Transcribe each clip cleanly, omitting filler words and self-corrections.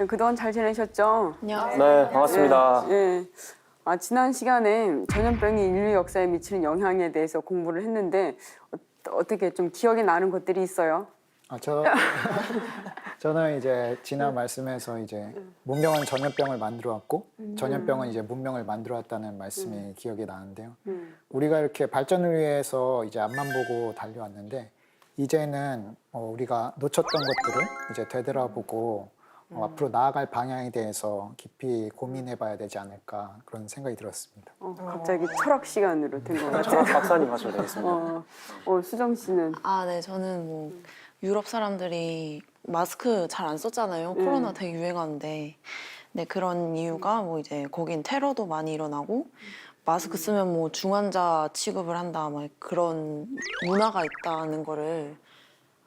그동안 잘 지내셨죠? 안녕하세요. 네, 반갑습니다. 예. 지난 시간에 전염병이 인류 역사에 미치는 영향에 대해서 공부를 했는데 어떻게 좀 기억에 나는 것들이 있어요? 저는 이제 지난 말씀에서 이제 문명은 전염병을 만들어 왔고 전염병은 이제 문명을 만들어 왔다는 말씀이 기억이 나는데요. 우리가 이렇게 발전을 위해서 이제 앞만 보고 달려왔는데 이제는 우리가 놓쳤던 것들을 이제 되돌아보고 앞으로 나아갈 방향에 대해서 깊이 고민해봐야 되지 않을까 그런 생각이 들었습니다. 갑자기 철학 시간으로 된 것 같아요. 박사님 하셔도 되겠습니다. 수정 씨는? 네, 저는 뭐 유럽 사람들이 마스크 잘 안 썼잖아요. 코로나 되게 유행하는데. 네, 그런 이유가 뭐 이제 거긴 테러도 많이 일어나고 마스크 쓰면 뭐 중환자 취급을 한다 막 그런 문화가 있다는 거를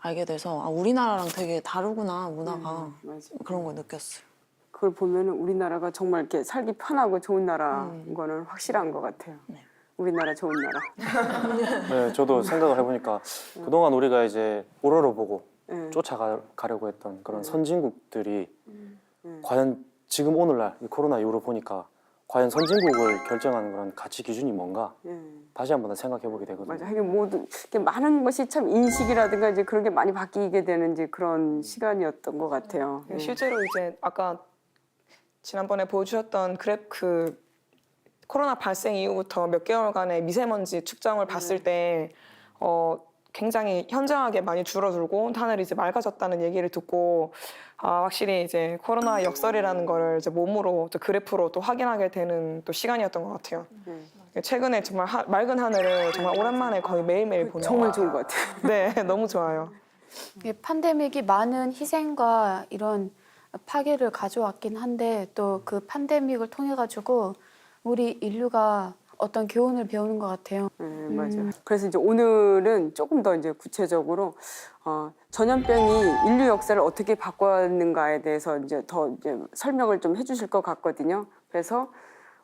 알게 돼서 우리나라랑 되게 다르구나 문화가 맞아. 그런 걸 느꼈어요. 그걸 보면 우리나라가 정말 이렇게 살기 편하고 좋은 나라인 거는 확실한 것 같아요. 네. 우리나라 좋은 나라. 네, 저도 생각을 해보니까 그동안 우리가 이제 우러러보고 네. 쫓아가려고 했던 그런 선진국들이 과연 지금 오늘날 이 코로나 이후로 보니까 과연 선진국을 결정하는 그런 가치 기준이 뭔가 다시 한번 생각해보게 되거든요. 맞아. 하긴 모두 이렇게 많은 것이 참 인식이라든가 이제 그런 게 많이 바뀌게 되는 이제 그런 시간이었던 것 같아요. 실제로 이제 아까 지난번에 보여주셨던 그 코로나 발생 이후부터 몇 개월간의 미세먼지 측정을 봤을 때 굉장히 현저하게 많이 줄어들고 하늘이 이제 맑아졌다는 얘기를 듣고 확실히 이제 코로나 역설이라는 거를 이제 몸으로 또 그래프로 또 확인하게 되는 또 시간이었던 것 같아요. 최근에 정말 맑은 하늘을 정말 오랜만에 거의 매일매일 보는 정말 좋은 것 같아요. 네, 너무 좋아요. 팬데믹이 많은 희생과 이런 파괴를 가져왔긴 한데 또 그 팬데믹을 통해 가지고 우리 인류가 어떤 교훈을 배우는 것 같아요. 맞아요. 그래서 이제 오늘은 조금 더 이제 구체적으로 전염병이 인류 역사를 어떻게 바꿨는가에 대해서 이제 더 이제 설명을 좀 해주실 것 같거든요. 그래서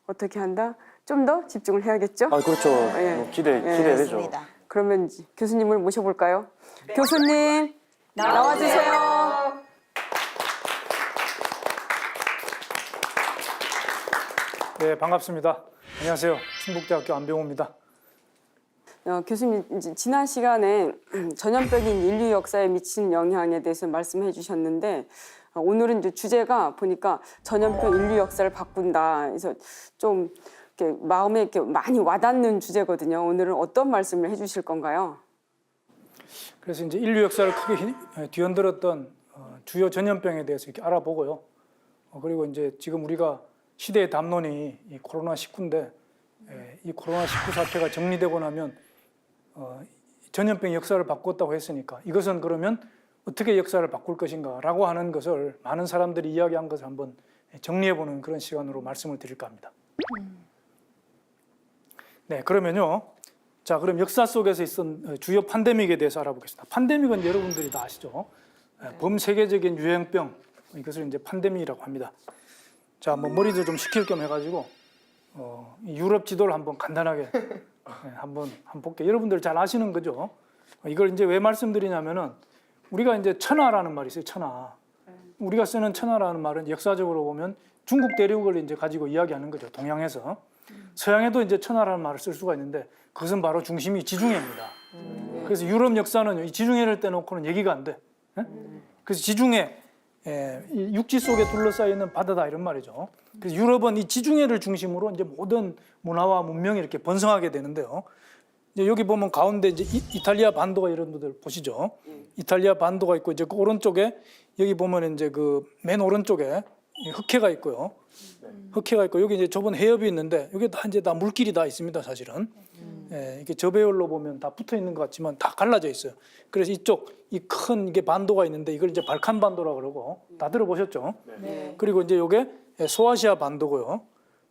어떻게 한다? 좀 더 집중을 해야겠죠? 그렇죠. 예. 기대되죠. 그러면 이제 교수님을 모셔볼까요? 교수님 나와주세요. 네, 반갑습니다. 안녕하세요. 충북대학교 안병호입니다. 교수님, 이제 지난 시간에 전염병이 인류 역사에 미치는 영향에 대해서 말씀해 주셨는데 오늘은 이제 주제가 보니까 전염병 인류 역사를 바꾼다. 그래서 좀 이렇게 마음에 이렇게 많이 와닿는 주제거든요. 오늘은 어떤 말씀을 해주실 건가요? 그래서 이제 인류 역사를 크게 뒤흔들었던 주요 전염병에 대해서 이렇게 알아보고요. 그리고 이제 지금 우리가 시대의 담론이 이 코로나19인데 이 코로나19 사태가 정리되고 나면 전염병 역사를 바꿨다고 했으니까 이것은 그러면 어떻게 역사를 바꿀 것인가라고 하는 것을 많은 사람들이 이야기한 것을 한번 정리해보는 그런 시간으로 말씀을 드릴까 합니다. 네, 그러면요. 자, 그럼 역사 속에서 있었던 주요 팬데믹에 대해서 알아보겠습니다. 팬데믹은 여러분들이 다 아시죠? 범세계적인 유행병, 이것을 이제 팬데믹이라고 합니다. 자, 뭐 머리도 좀 식힐 겸 해가지고 유럽 지도를 한번 간단하게 한번 볼게요. 여러분들 잘 아시는 거죠? 이걸 이제 왜 말씀드리냐면은 우리가 이제 천하라는 말이 있어요. 천하. 우리가 쓰는 천하라는 말은 역사적으로 보면 중국 대륙을 이제 가지고 이야기하는 거죠. 동양에서. 서양에도 이제 천하라는 말을 쓸 수가 있는데 그것은 바로 중심이 지중해입니다. 그래서 유럽 역사는 이 지중해를 떼놓고는 얘기가 안 돼. 그래서 지중해 이 육지 속에 둘러싸여 있는 바다다 이런 말이죠. 그래서 유럽은 이 지중해를 중심으로 이제 모든 문화와 문명이 이렇게 번성하게 되는데요. 이제 여기 보면 가운데 이제 이탈리아 반도가 여러분들 보시죠. 이탈리아 반도가 있고 이제 그 오른쪽에 여기 보면 이제 그 맨 오른쪽에 흑해가 있고요. 흑해가 있고 여기 이제 좁은 해협이 있는데 여기 다 이제 다 물길이 다 있습니다. 사실은 이게 저배율로 보면 다 붙어 있는 것 같지만 다 갈라져 있어요. 그래서 이쪽 이 큰 이게 반도가 있는데 이걸 이제 발칸 반도라 그러고 다 들어보셨죠? 네. 그리고 이제 이게 소아시아 반도고요.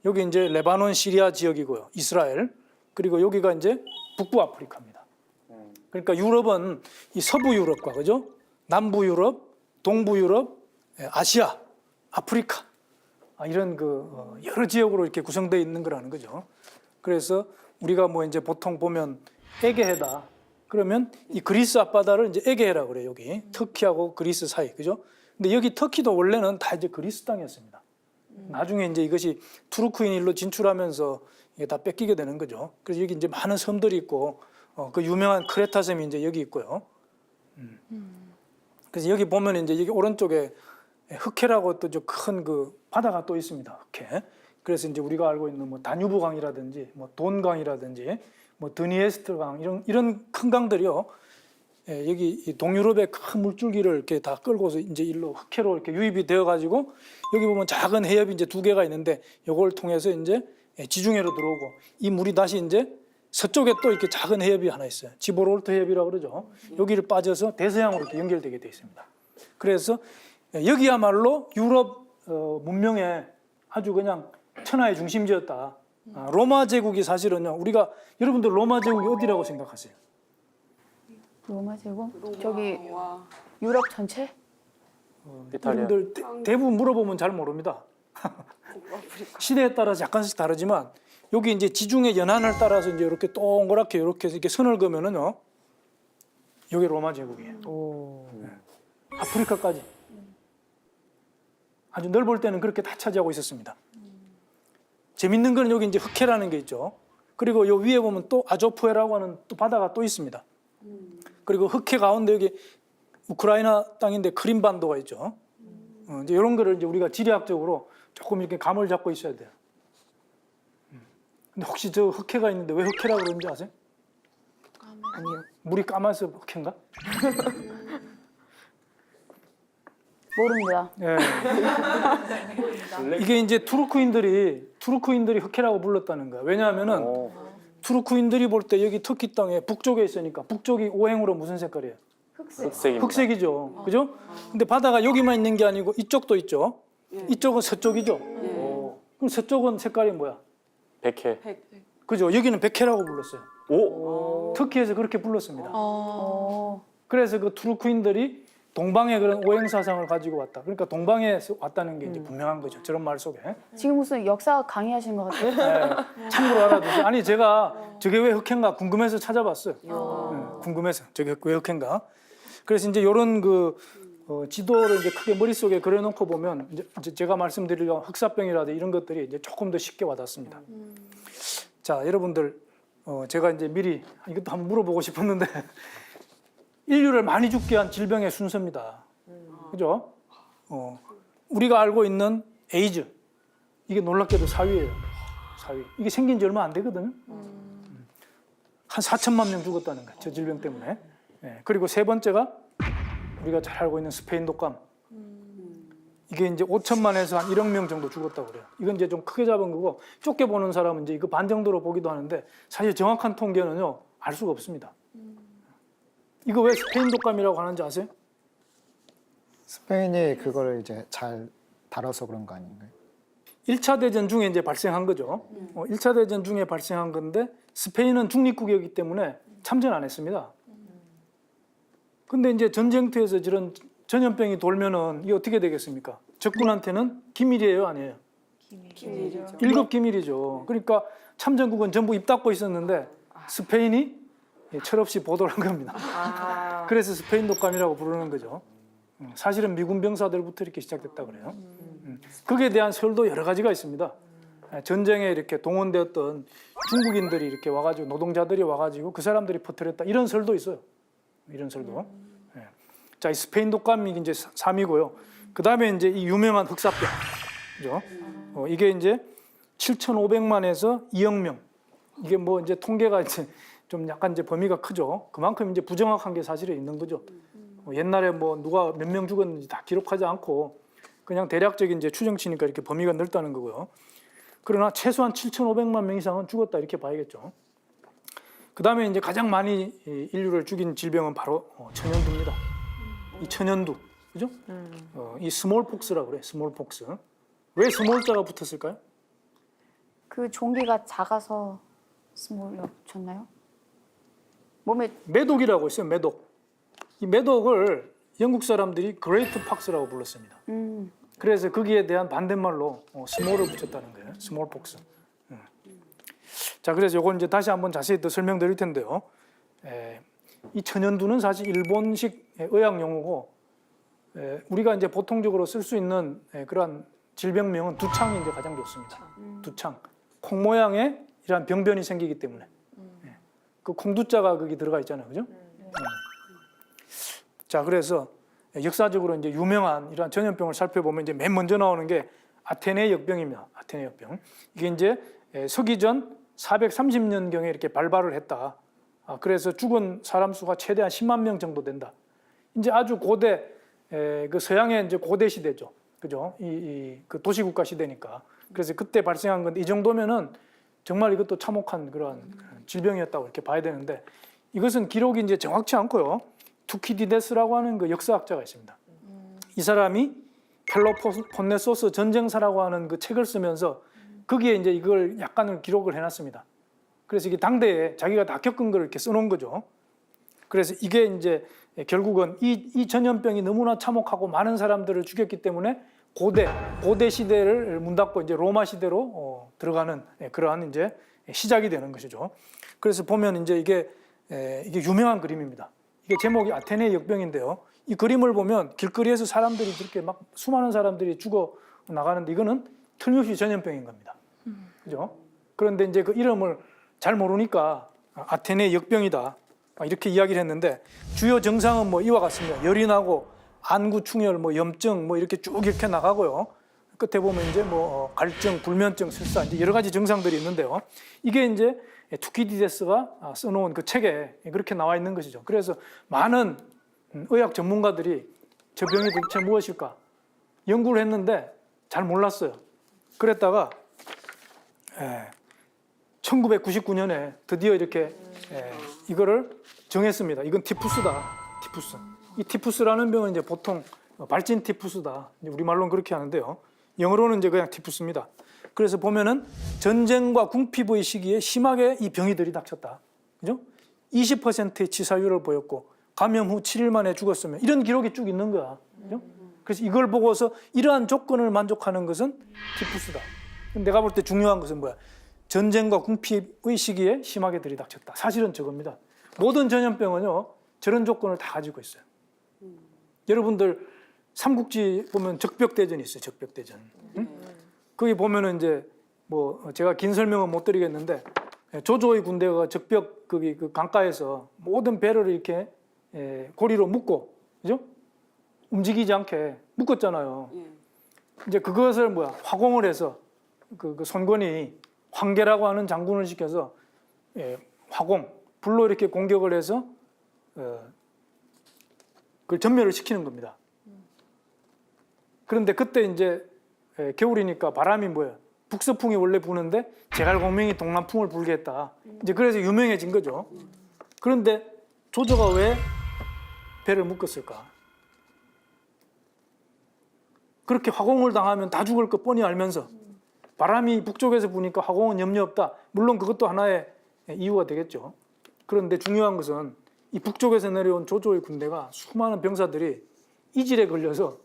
여기 이제 레바논 시리아 지역이고요. 이스라엘. 그리고 여기가 이제 북부 아프리카입니다. 그러니까 유럽은 이 서부 유럽과 그죠? 남부 유럽, 동부 유럽, 아시아, 아프리카 이런 그 여러 지역으로 이렇게 구성되어 있는 거라는 거죠. 그래서 우리가 뭐 이제 보통 보면 에게해다. 그러면 이 그리스 앞바다를 이제 에게해라 그래요. 여기 터키하고 그리스 사이, 그죠? 근데 여기 터키도 원래는 다 이제 그리스 땅이었습니다. 나중에 이제 이것이 투르크인일로 진출하면서 이게 다 뺏기게 되는 거죠. 그래서 여기 이제 많은 섬들이 있고 그 유명한 크레타 섬이 이제 여기 있고요. 그래서 여기 보면 이제 여기 오른쪽에 흑해라고 또 큰 그 바다가 또 있습니다. 흑해. 그래서 이제 우리가 알고 있는 뭐 다뉴브 강이라든지 뭐 돈강이라든지 뭐 드니에스트 강 이런 큰 강들이요. 여기 이 동유럽의 큰 물줄기를 이렇게 다 끌고서 이제 일로 흑해로 이렇게 유입이 되어 가지고 여기 보면 작은 해협이 이제 2개가 있는데 이걸 통해서 이제 지중해로 들어오고 이 물이 다시 이제 서쪽에 또 이렇게 작은 해협이 하나 있어요. 지보롤트 해협이라고 그러죠. 여기를 빠져서 대서양으로 이렇게 연결되게 되어 있습니다. 그래서 여기야말로 유럽 문명의 아주 그냥 천하의 중심지였다. 로마 제국이 사실은요. 우리가 여러분들 로마 제국이 어디라고 생각하세요? 로마 제국? 저기 유럽 전체? 이탈리아. 여러분들 대부분 물어보면 잘 모릅니다. 시대에 따라서 약간씩 다르지만 여기 이제 지중해 연안을 따라서 이제 이렇게 동그랗게 이렇게 선을 그으면은요. 여기 로마 제국이에요. 아프리카까지. 아주 넓을 때는 그렇게 다 차지하고 있었습니다. 재밌는 건 여기 이제 흑해라는 게 있죠. 그리고 요 위에 보면 또 아조프해라고 하는 또 바다가 또 있습니다. 그리고 흑해 가운데 여기 우크라이나 땅인데 크림반도가 있죠. 이제 이런 거를 이제 우리가 지리학적으로 조금 이렇게 감을 잡고 있어야 돼요. 근데 혹시 저 흑해가 있는데 왜 흑해라고 그러는지 아세요? 아니요. 물이 까마서 흑해인가? 모릅니다. 예. 이게 이제 투르크인들이 흑해라고 불렀다는 거야. 왜냐하면은 투르크인들이 볼 때 여기 터키 땅에 북쪽에 있으니까 북쪽이 오행으로 무슨 색깔이에요? 흑색입니다. 흑색이죠. 그죠? 근데 바다가 여기만 있는 게 아니고 이쪽도 있죠. 이쪽은 서쪽이죠. 그럼 서쪽은 색깔이 뭐야? 백해. 그죠? 여기는 백해라고 불렀어요. 오. 터키에서 그렇게 불렀습니다. 어. 그래서 그 투르크인들이 동방의 그런 오행 사상을 가지고 왔다. 그러니까 동방에서 왔다는 게 이제 분명한 거죠. 저런 말 속에. 지금 무슨 역사 강의하신 것 같아요. 네, 참고로 알아두세요. 아니 제가 저게 왜 흑해인가 궁금해서 찾아봤어요. 궁금해서 저게 왜 흑해인가. 그래서 이제 이런 그 지도를 이제 크게 머릿속에 그려놓고 보면 이제 제가 말씀드리려고 흑사병이라든지 이런 것들이 이제 조금 더 쉽게 와닿습니다. 자, 여러분들 제가 이제 미리 이것도 한번 물어보고 싶었는데 인류를 많이 죽게 한 질병의 순서입니다. 그죠? 우리가 알고 있는 에이즈 이게 놀랍게도 4위예요. 4위. 이게 생긴 지 얼마 안 되거든요. 한 4천만 명 죽었다는 거예요. 저 질병 때문에. 네. 그리고 세 번째가 우리가 잘 알고 있는 스페인 독감. 이게 이제 5천만에서 한 1억 명 정도 죽었다고 그래요. 이건 이제 좀 크게 잡은 거고 좁게 보는 사람은 이제 이거 반 정도로 보기도 하는데 사실 정확한 통계는요 알 수가 없습니다. 이거 왜 스페인 독감이라고 하는지 아세요? 스페인이 그거를 이제 잘 다뤄서 그런 거 아닌가요? 1차 대전 중에 이제 발생한 거죠. 1차 대전 중에 발생한 건데 스페인은 중립국이었기 때문에 참전 안 했습니다. 근데 이제 전쟁터에서 저런 전염병이 돌면은 이게 어떻게 되겠습니까? 적군한테는 기밀이에요, 아니에요? 기밀이죠. 1급 기밀이죠. 그러니까 참전국은 전부 입 닫고 있었는데 스페인이 철없이 보도를 한 겁니다. 그래서 스페인 독감이라고 부르는 거죠. 사실은 미군 병사들부터 이렇게 시작됐다 그래요. 거기에 대한 설도 여러 가지가 있습니다. 전쟁에 이렇게 동원되었던 중국인들이 이렇게 와가지고 노동자들이 와가지고 그 사람들이 퍼뜨렸다 이런 설도 있어요. 이런 설도. 자, 이 스페인 독감이 이제 3위고요. 그 다음에 이제 이 유명한 흑사병, 그죠? 이게 이제 7,500만에서 2억 명. 이게 뭐 이제 통계가 이제 좀 약간 이제 범위가 크죠. 그만큼 이제 부정확한 게 사실에 있는 거죠. 옛날에 뭐 누가 몇 명 죽었는지 다 기록하지 않고 그냥 대략적인 이제 추정치니까 이렇게 범위가 넓다는 거고요. 그러나 최소한 7,500만 명 이상은 죽었다 이렇게 봐야겠죠. 그 다음에 이제 가장 많이 인류를 죽인 질병은 바로 천연두입니다. 이 천연두, 그죠? 이 스몰폭스라고 그래, 스몰폭스. 왜 스몰자가 붙었을까요? 그 종기가 작아서 스몰로 쳤나요? 몸에 매독이라고 있어요, 매독. 이 매독을 영국 사람들이 그레이트 팍스라고 불렀습니다. 그래서 거기에 대한 반대말로 스몰을 붙였다는 거예요, 스몰폭스. 자, 그래서 이건 이제 다시 한번 자세히 더 설명드릴 텐데요. 이 천연두는 사실 일본식 의학 용어고 우리가 이제 보통적으로 쓸 수 있는 그러한 질병명은 두창이 이제 가장 좋습니다. 두창. 콩 모양의 이러한 병변이 생기기 때문에. 그 콩두자가 거기 들어가 있잖아요. 그죠? 자, 그래서 역사적으로 이제 유명한 이러한 전염병을 살펴보면 이제 맨 먼저 나오는 게 아테네 역병입니다. 아테네 역병. 이게 이제 서기전 430년경에 이렇게 발발을 했다. 그래서 죽은 사람 수가 최대한 10만 명 정도 된다. 이제 아주 고대, 그 서양의 이제 고대 시대죠. 그죠? 그 도시국가 시대니까. 그래서 그때 발생한 건데 이 정도면은 정말 이것도 참혹한 그런 질병이었다고 이렇게 봐야 되는데 이것은 기록이 이제 정확치 않고요. 투키디데스라고 하는 그 역사학자가 있습니다. 이 사람이 펠로폰네소스 전쟁사라고 하는 그 책을 쓰면서 거기에 이제 이걸 약간을 기록을 해놨습니다. 그래서 이게 당대에 자기가 다 겪은 걸 이렇게 써놓은 거죠. 그래서 이게 이제 결국은 이 전염병이 너무나 참혹하고 많은 사람들을 죽였기 때문에 고대 시대를 문 닫고 이제 로마 시대로 들어가는 그러한 이제 시작이 되는 것이죠. 그래서 보면 이제 이게 유명한 그림입니다. 이게 제목이 아테네 역병인데요. 이 그림을 보면 길거리에서 사람들이 이렇게 막 수많은 사람들이 죽어 나가는데 이거는 틀림없이 전염병인 겁니다. 그죠? 그런데 이제 그 이름을 잘 모르니까 아테네 역병이다 이렇게 이야기를 했는데 주요 증상은 뭐 이와 같습니다. 열이 나고 안구 충혈, 뭐 염증, 뭐 이렇게 쭉 이렇게 나가고요. 끝에 보면 이제 뭐 갈증, 불면증, 설사 이제 여러 가지 증상들이 있는데요. 이게 이제 투키디데스가 써놓은 그 책에 그렇게 나와 있는 것이죠. 그래서 많은 의학 전문가들이 저 병이 도대체 무엇일까 연구를 했는데 잘 몰랐어요. 그랬다가 1999년에 드디어 이렇게 이거를 정했습니다. 이건 티푸스다. 티푸스. 이 티푸스라는 병은 이제 보통 발진 티푸스다. 우리말로는 그렇게 하는데요. 영어로는 이제 그냥 티푸스입니다. 그래서 보면은 전쟁과 궁핍의 시기에 심하게 이 병이 들이닥쳤다. 그죠? 20%의 치사율을 보였고 감염 후 7일 만에 죽었으면 이런 기록이 쭉 있는 거야. 그죠? 그래서 이걸 보고서 이러한 조건을 만족하는 것은 티푸스다. 내가 볼 때 중요한 것은 뭐야? 전쟁과 궁핍의 시기에 심하게 들이닥쳤다. 사실은 저겁니다. 모든 전염병은요 저런 조건을 다 가지고 있어요. 여러분들 삼국지 보면 적벽대전이 있어요. 적벽대전. 응? 거기 보면은 이제 뭐 제가 긴 설명은 못 드리겠는데 조조의 군대가 적벽 거기 그 강가에서 모든 배를 이렇게 고리로 묶고 그죠? 움직이지 않게 묶었잖아요. 이제 그것을 뭐야 화공을 해서 그 손권이 황계라고 하는 장군을 시켜서 화공 불로 이렇게 공격을 해서 그걸 전멸을 시키는 겁니다. 그런데 그때 이제 겨울이니까 바람이 뭐예요? 북서풍이 원래 부는데 제갈공명이 동남풍을 불게 했다. 이제 그래서 유명해진 거죠. 그런데 조조가 왜 배를 묶었을까? 그렇게 화공을 당하면 다 죽을 거 뻔히 알면서 바람이 북쪽에서 부니까 화공은 염려 없다. 물론 그것도 하나의 이유가 되겠죠. 그런데 중요한 것은 이 북쪽에서 내려온 조조의 군대가 수많은 병사들이 이질에 걸려서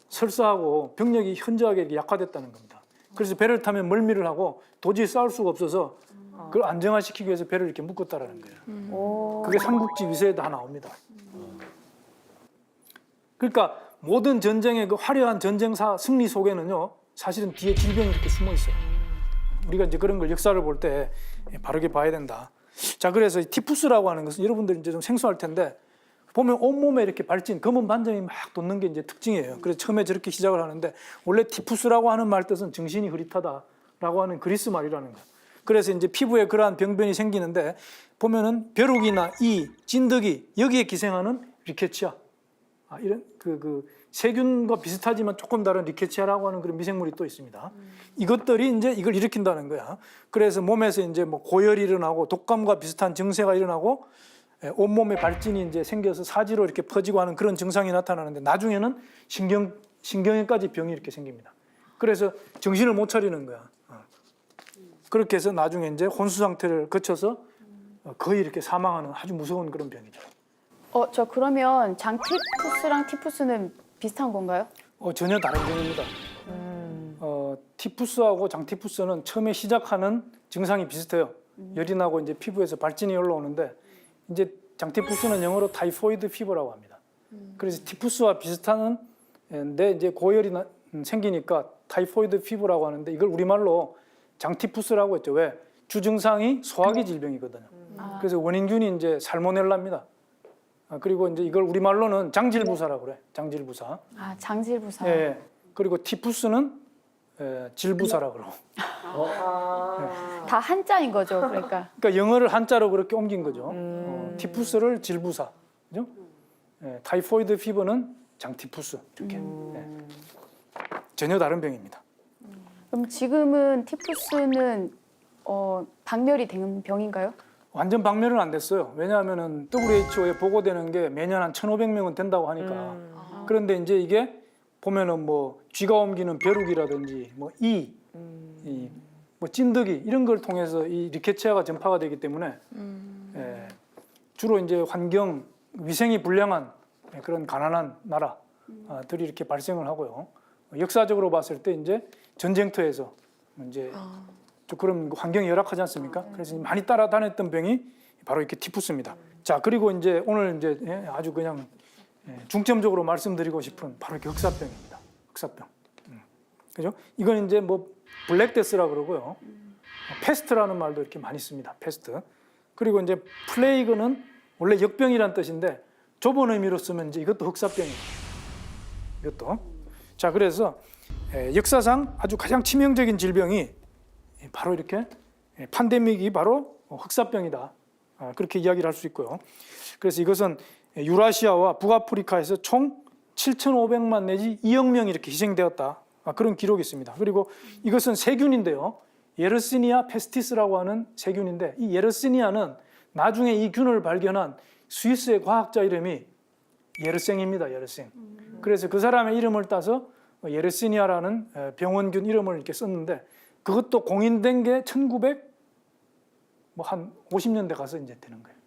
설사하고 병력이 현저하게 약화됐다는 겁니다. 그래서 배를 타면 멀미를 하고 도저히 싸울 수가 없어서 그걸 안정화시키기 위해서 배를 이렇게 묶었다라는 거예요. 그게 삼국지 위서에 다 나옵니다. 그러니까 모든 전쟁의 그 화려한 전쟁사 승리 속에는요 사실은 뒤에 질병이 이렇게 숨어 있어요. 우리가 이제 그런 걸 역사를 볼 때 바르게 봐야 된다. 자, 그래서 티푸스라고 하는 것은 여러분들 이제 좀 생소할 텐데 보면 온몸에 이렇게 발진, 검은 반점이 막 돋는 게 이제 특징이에요. 그래서 처음에 저렇게 시작을 하는데 원래 티푸스라고 하는 말 뜻은 정신이 흐릿하다라고 하는 그리스 말이라는 거예요. 그래서 이제 피부에 그러한 병변이 생기는데 보면은 벼룩이나 이, 진드기 여기에 기생하는 리케치아 이런 그 세균과 비슷하지만 조금 다른 리케치아라고 하는 그런 미생물이 또 있습니다. 이것들이 이제 이걸 일으킨다는 거야. 그래서 몸에서 이제 뭐 고열이 일어나고 독감과 비슷한 증세가 일어나고 온몸에 발진이 이제 생겨서 사지로 이렇게 퍼지고 하는 그런 증상이 나타나는데 나중에는 신경에까지 병이 이렇게 생깁니다. 그래서 정신을 못 차리는 거야. 그렇게 해서 나중에 이제 혼수 상태를 거쳐서 거의 이렇게 사망하는 아주 무서운 그런 병이죠. 저 그러면 장티푸스랑 티푸스는 비슷한 건가요? 전혀 다른 병입니다. 티푸스하고 장티푸스는 처음에 시작하는 증상이 비슷해요. 열이 나고 이제 피부에서 발진이 올라오는데 이제 장티푸스는 영어로 타이포이드 피버라고 합니다. 그래서 티푸스와 비슷한데 이제 고열이 생기니까 타이포이드 피부라고 하는데 이걸 우리말로 장티푸스라고 했죠. 왜? 주증상이 소화기 질병이거든요. 그래서 원인균이 이제 살모넬라입니다. 그리고 이제 이걸 우리말로는 장질부사라고 그래. 장질부사. 아, 장질부사. 예. 그리고 티푸스는 질부사라고 그러고. 다 한자인 거죠, 그러니까. 그러니까 영어를 한자로 그렇게 옮긴 거죠. 티푸스를 질부사. 그죠? 타이포이드 피버는 장티푸스. 이렇게. 전혀 다른 병입니다. 그럼 지금은 티푸스는 박멸이 된 병인가요? 완전 박멸은 안 됐어요. 왜냐하면은 WHO에 보고되는 게 매년 한 1,500명은 된다고 하니까. 그런데 이제 이게 보면은 뭐 쥐가 옮기는 벼룩이라든지 뭐 뭐 찐득이 이런 걸 통해서 이 리케치아가 전파가 되기 때문에 주로 이제 환경 위생이 불량한 그런 가난한 나라들이 이렇게 발생을 하고요. 역사적으로 봤을 때 이제 전쟁터에서 이제 좀 그런 환경이 열악하지 않습니까? 그래서 많이 따라다녔던 병이 바로 이렇게 티푸스입니다. 자, 그리고 이제 오늘 이제 아주 그냥 중점적으로 말씀드리고 싶은 바로 이렇게 흑사병입니다. 흑사병. 그죠? 이건 이제 뭐 블랙데스라 그러고요. 페스트라는 말도 이렇게 많이 씁니다. 페스트. 그리고 이제 플레이그는 원래 역병이란 뜻인데 좁은 의미로 쓰면 이제 이것도 흑사병이에요. 이것도. 자, 그래서 역사상 아주 가장 치명적인 질병이 바로 이렇게 팬데믹이 바로 흑사병이다. 그렇게 이야기를 할 수 있고요. 그래서 이것은 유라시아와 북아프리카에서 총 7,500만 내지 2억 명이 이렇게 희생되었다. 그런 기록이 있습니다. 그리고 이것은 세균인데요. 예르시니아 페스티스라고 하는 세균인데 이 예르시니아는 나중에 이 균을 발견한 스위스의 과학자 이름이 예르생입니다. 예르생. 그래서 그 사람의 이름을 따서 예르시니아라는 병원균 이름을 이렇게 썼는데 그것도 공인된 게 1900 뭐 한 50년대 가서 이제 되는 거예요.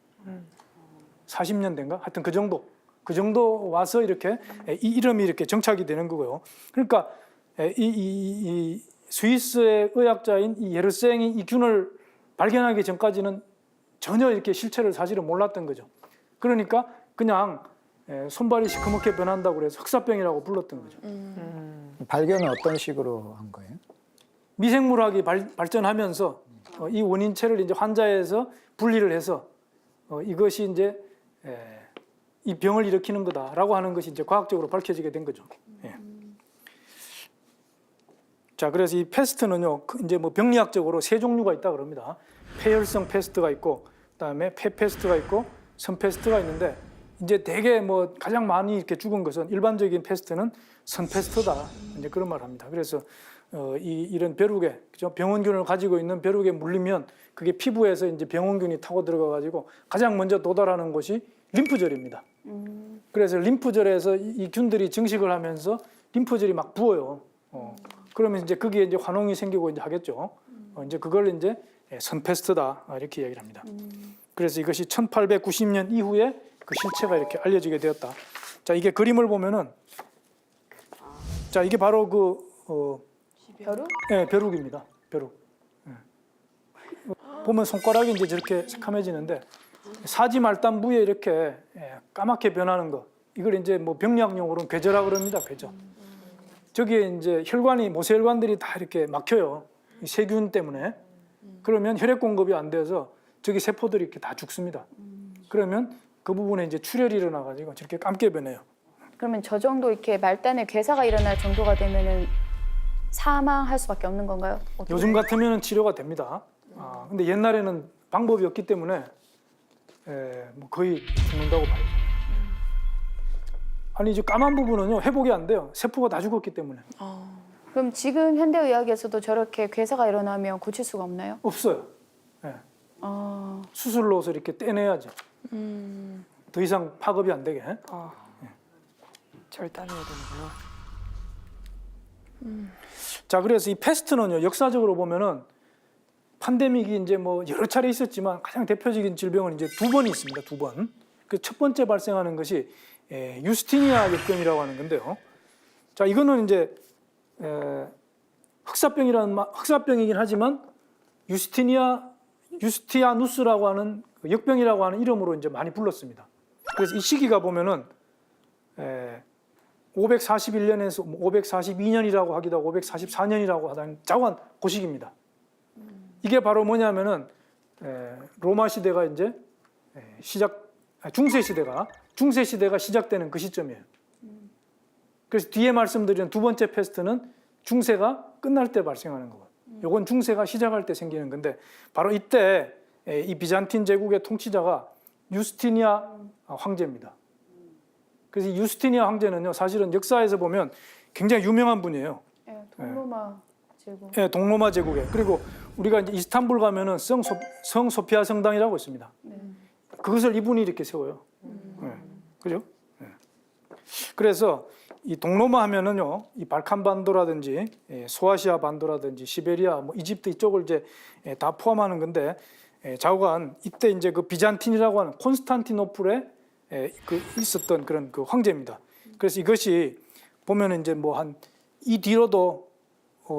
40년대인가? 하여튼 그 정도 와서 이렇게 이 이름이 이렇게 정착이 되는 거고요. 그러니까 이 스위스의 의학자인 이 예르생이 이 균을 발견하기 전까지는 전혀 이렇게 실체를 사실은 몰랐던 거죠. 그러니까 그냥 손발이 시커멓게 변한다고 그래서 흑사병이라고 불렀던 거죠. 발견은 어떤 식으로 한 거예요? 미생물학이 발전하면서 이 원인체를 이제 환자에서 분리를 해서 이것이 이제 이 병을 일으키는 거다라고 하는 것이 이제 과학적으로 밝혀지게 된 거죠. 예. 자, 그래서 이 패스트는요, 이제 뭐 병리학적으로 세 종류가 있다 그럽니다. 폐혈성 패스트가 있고, 그다음에 폐패스트가 있고, 선패스트가 있는데, 이제 대개 뭐 가장 많이 이렇게 죽은 것은 일반적인 패스트는 선패스트다. 이제 그런 말을 합니다. 그래서 이런 벼룩에, 그죠? 병원균을 가지고 있는 벼룩에 물리면 그게 피부에서 이제 병원균이 타고 들어가 가지고 가장 먼저 도달하는 곳이 림프절입니다. 그래서 림프절에서 이 균들이 증식을 하면서 림프절이 막 부어요. 그러면 이제 거기에 이제 환웅이 생기고 이제 하겠죠. 이제 그걸 이제 선패스트다 이렇게 이야기를 합니다. 그래서 이것이 1890년 이후에 그 실체가 이렇게 알려지게 되었다. 자, 이게 그림을 보면은 자, 이게 바로 벼룩? 네, 벼룩입니다. 벼룩. 보면 손가락이 이제 저렇게 새카매지는데 사지 말단부에 이렇게 까맣게 변하는 거. 이걸 이제 뭐 병리학 용어로는 궤저라 그럽니다. 궤저. 저기에 이제 혈관이 모세혈관들이 다 이렇게 막혀요. 이 세균 때문에. 그러면 혈액 공급이 안 돼서 저기 세포들이 이렇게 다 죽습니다. 그러면 그 부분에 이제 출혈이 일어나 가지고 저렇게 감게 변해요. 그러면 저 정도 이렇게 말단에 괴사가 일어날 정도가 되면은 사망할 수밖에 없는 건가요? 어떻게? 요즘 같으면 치료가 됩니다. 근데 옛날에는 방법이 없기 때문에 뭐 거의 죽는다고 봐야죠. 아니 이제 까만 부분은요 회복이 안 돼요. 세포가 다 죽었기 때문에. 그럼 지금 현대의학에서도 저렇게 괴사가 일어나면 고칠 수가 없나요? 없어요. 수술로서 이렇게 떼내야죠. 더 이상 파급이 안 되게. 절단해야 되는구나. 자, 그래서 이 패스트는요 역사적으로 보면은 팬데믹이 이제 뭐 여러 차례 있었지만 가장 대표적인 질병은 이제 두 번이 있습니다. 두 번. 그 첫 번째 발생하는 것이 유스티니아 역병이라고 하는 건데요. 자, 이거는 이제 흑사병이긴 하지만 유스티아누스라고 하는 역병이라고 하는 이름으로 이제 많이 불렀습니다. 그래서 이 시기가 보면은 541년에서 542년이라고 하기도 하고 544년이라고 하다는 자관 고식입니다. 이게 바로 뭐냐면은 로마 시대가 이제 중세 시대가 시작되는 그 시점이에요. 그래서 뒤에 말씀드린 두 번째 패스트는 중세가 끝날 때 발생하는 거고, 요건 중세가 시작할 때 생기는 건데, 바로 이때 이 비잔틴 제국의 통치자가 유스티니아 황제입니다. 그래서 이 유스티니아 황제는요, 사실은 역사에서 보면 굉장히 유명한 분이에요. 동로마 제국. 예, 동로마 제국에. 그리고 우리가 이제 이스탄불 가면은 성 소피아 성당이라고 있습니다. 그것을 이분이 이렇게 세워요. 예, 그죠? 예. 그래서 이 동로마 하면은요, 이 발칸 반도라든지 소아시아 반도라든지 시베리아, 뭐 이집트 이쪽을 이제 다 포함하는 건데, 좌우간 이때 이제 그 비잔틴이라고 하는 콘스탄티노플에 그 있었던 그런 그 황제입니다. 그래서 이것이 보면은 이제 뭐 한 이 뒤로도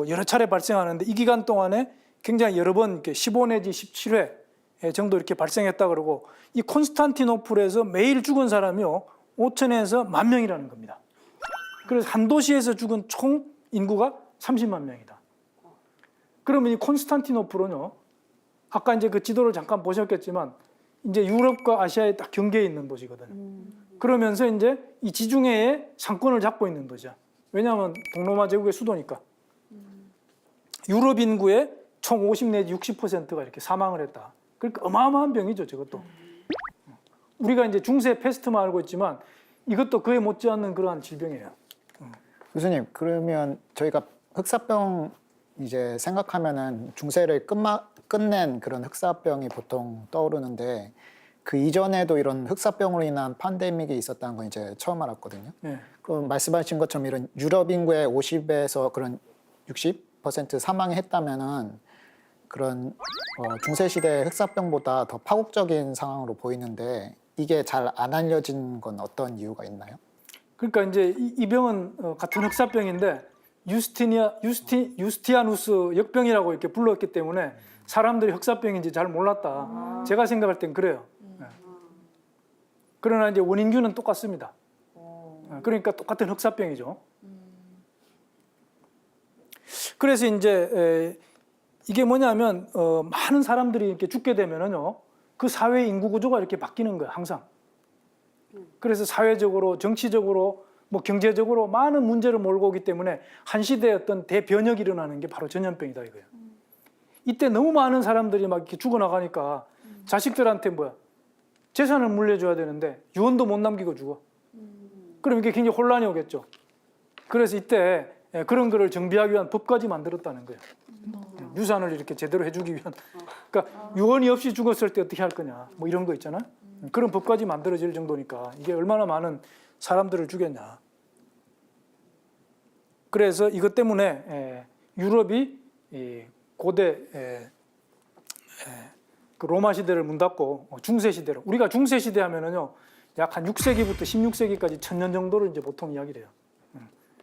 여러 차례 발생하는데, 이 기간 동안에 굉장히 여러 번 이렇게 15 내지 17회 정도 이렇게 발생했다 그러고, 이 콘스탄티노플에서 매일 죽은 사람이요 5천에서 1만 명이라는 겁니다. 그래서 한 도시에서 죽은 총 인구가 30만 명이다. 그러면 이 콘스탄티노플은요, 아까 이제 그 지도를 잠깐 보셨겠지만 이제 유럽과 아시아의 딱 경계에 있는 도시거든요. 그러면서 이제 이 지중해의 상권을 잡고 있는 도시야. 왜냐하면 동로마 제국의 수도니까. 유럽 인구의 총 50 내지 60%가 이렇게 사망을 했다. 그러니까 어마어마한 병이죠, 저것도. 우리가 이제 중세 패스트만 알고 있지만 이것도 그에 못지않는 그러한 질병이에요. 교수님, 그러면 저희가 흑사병 이제 생각하면은 중세를 끝낸 그런 흑사병이 보통 떠오르는데, 그 이전에도 이런 흑사병으로 인한 팬데믹이 있었다는 건 이제 처음 알았거든요. 네. 그럼 말씀하신 것처럼 이런 유럽 인구의 50에서 그런 60% 사망이 했다면은 그런 중세 시대 흑사병보다 더 파국적인 상황으로 보이는데, 이게 잘 안 알려진 건 어떤 이유가 있나요? 그러니까 이제 이 병은 같은 흑사병인데 유스티아누스 역병이라고 이렇게 불렀기 때문에 사람들이 흑사병인지 잘 몰랐다. 제가 생각할 땐 그래요. 네. 그러나 이제 원인균은 똑같습니다. 그러니까 똑같은 흑사병이죠. 그래서 이제 이게 뭐냐면 많은 사람들이 이렇게 죽게 되면은요, 그 사회 인구 구조가 이렇게 바뀌는 거예요, 항상. 그래서 사회적으로, 정치적으로, 뭐 경제적으로 많은 문제를 몰고 오기 때문에 한 시대의 어떤 대변혁이 일어나는 게 바로 전염병이다 이거예요. 이때 너무 많은 사람들이 막 이렇게 죽어나가니까 자식들한테 뭐야, 재산을 물려줘야 되는데 유언도 못 남기고 죽어. 그럼 이게 굉장히 혼란이 오겠죠. 그래서 이때 그런 거를 정비하기 위한 법까지 만들었다는 거예요. 유산을 이렇게 제대로 해주기 위한. 그러니까 유언이 없이 죽었을 때 어떻게 할 거냐, 뭐 이런 거 있잖아요. 그런 법까지 만들어질 정도니까 이게 얼마나 많은 사람들을 죽였냐. 그래서 이것 때문에 유럽이 고대 그 로마 시대를 문 닫고 중세 시대로, 우리가 중세 시대 하면은요 약 한 6세기부터 16세기까지 1000년 정도를 이제 보통 이야기를 해요.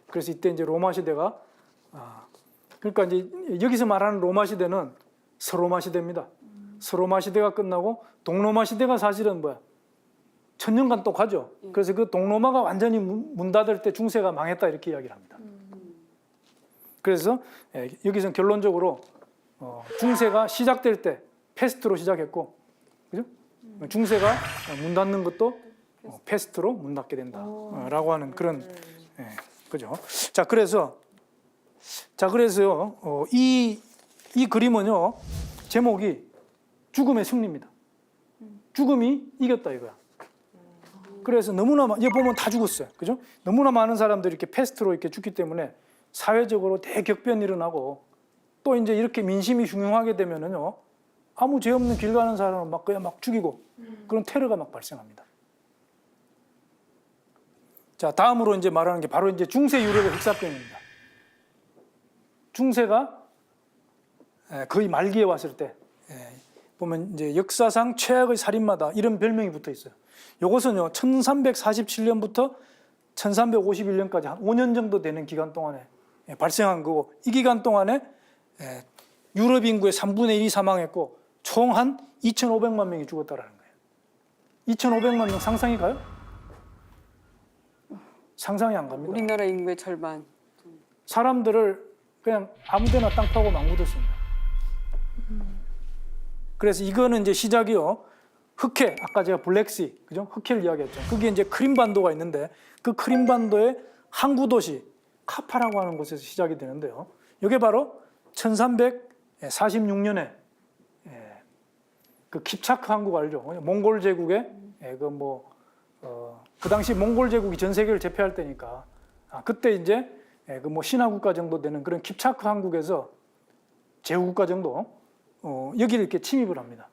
그래서 이때 이제 로마 시대가 그러니까 이제 여기서 말하는 로마 시대는 서로마 시대입니다. 서로마 시대가 끝나고 동로마 시대가 사실은 뭐야, 1000년간 또 가죠. 그래서 그 동로마가 완전히 문 닫을 때 중세가 망했다 이렇게 이야기를 합니다. 그래서 여기서 결론적으로 중세가 시작될 때 패스트로 시작했고, 그죠? 중세가 문 닫는 것도 패스트로 문 닫게 된다라고 하는 그런, 그죠? 자, 그래서요, 이 그림은요, 제목이 죽음의 승리입니다. 죽음이 이겼다 이거야. 그래서 너무나 여기 보면 다 죽었어요, 그죠? 너무나 많은 사람들이 이렇게 패스트로 이렇게 죽기 때문에 사회적으로 대격변이 일어나고, 또 이제 이렇게 민심이 흉흉하게 되면은요, 아무 죄 없는 길 가는 사람을 막 그냥 막 죽이고 그런 테러가 막 발생합니다. 자, 다음으로 이제 말하는 게 바로 이제 중세 유럽의 흑사병입니다. 중세가 거의 말기에 왔을 때 보면 이제 역사상 최악의 살인마다 이런 별명이 붙어 있어요. 이것은요 1347년부터 1351년까지 한 5년 정도 되는 기간 동안에 발생한 거고, 이 기간 동안에 유럽 인구의 3분의 1이 사망했고 총 한 2,500만 명이 죽었다라는 거예요. 2,500만 명 상상이 가요? 상상이 안 갑니다. 우리나라 인구의 절반. 사람들을 그냥 아무데나 땅 파고 막 묻었습니다. 그래서 이거는 이제 시작이요. 흑해, 아까 제가 블랙시, 그죠? 흑해를 이야기했죠. 그게 이제 크림반도가 있는데 그 크림반도의 항구 도시 카파라고 하는 곳에서 시작이 되는데요. 이게 바로 1346년에 그 킵차크 항구 알죠? 몽골 제국의 그 당시 몽골 제국이 전 세계를 제패할 때니까 그때 이제 그 뭐 신화국가 정도 되는 그런 킵차크 항국에서 제후국가 정도 여기를 이렇게 침입을 합니다.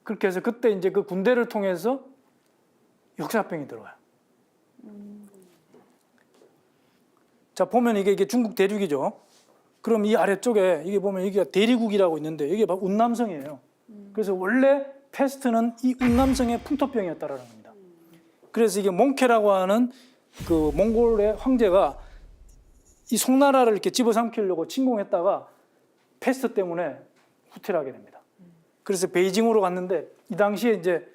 그렇게 해서 그때 이제 그 군대를 통해서 역사병이 들어와요. 자, 보면 이게 중국 대륙이죠. 그럼 이 아래쪽에 이게 보면 여기가 대리국이라고 있는데 이게 바로 운남성이에요. 그래서 원래 패스트는 이 운남성의 풍토병이었다라는 겁니다. 그래서 이게 몽케라고 하는 그 몽골의 황제가 이 송나라를 이렇게 집어삼키려고 침공했다가 패스트 때문에 후퇴를 하게 됩니다. 그래서 베이징으로 갔는데 이 당시에 이제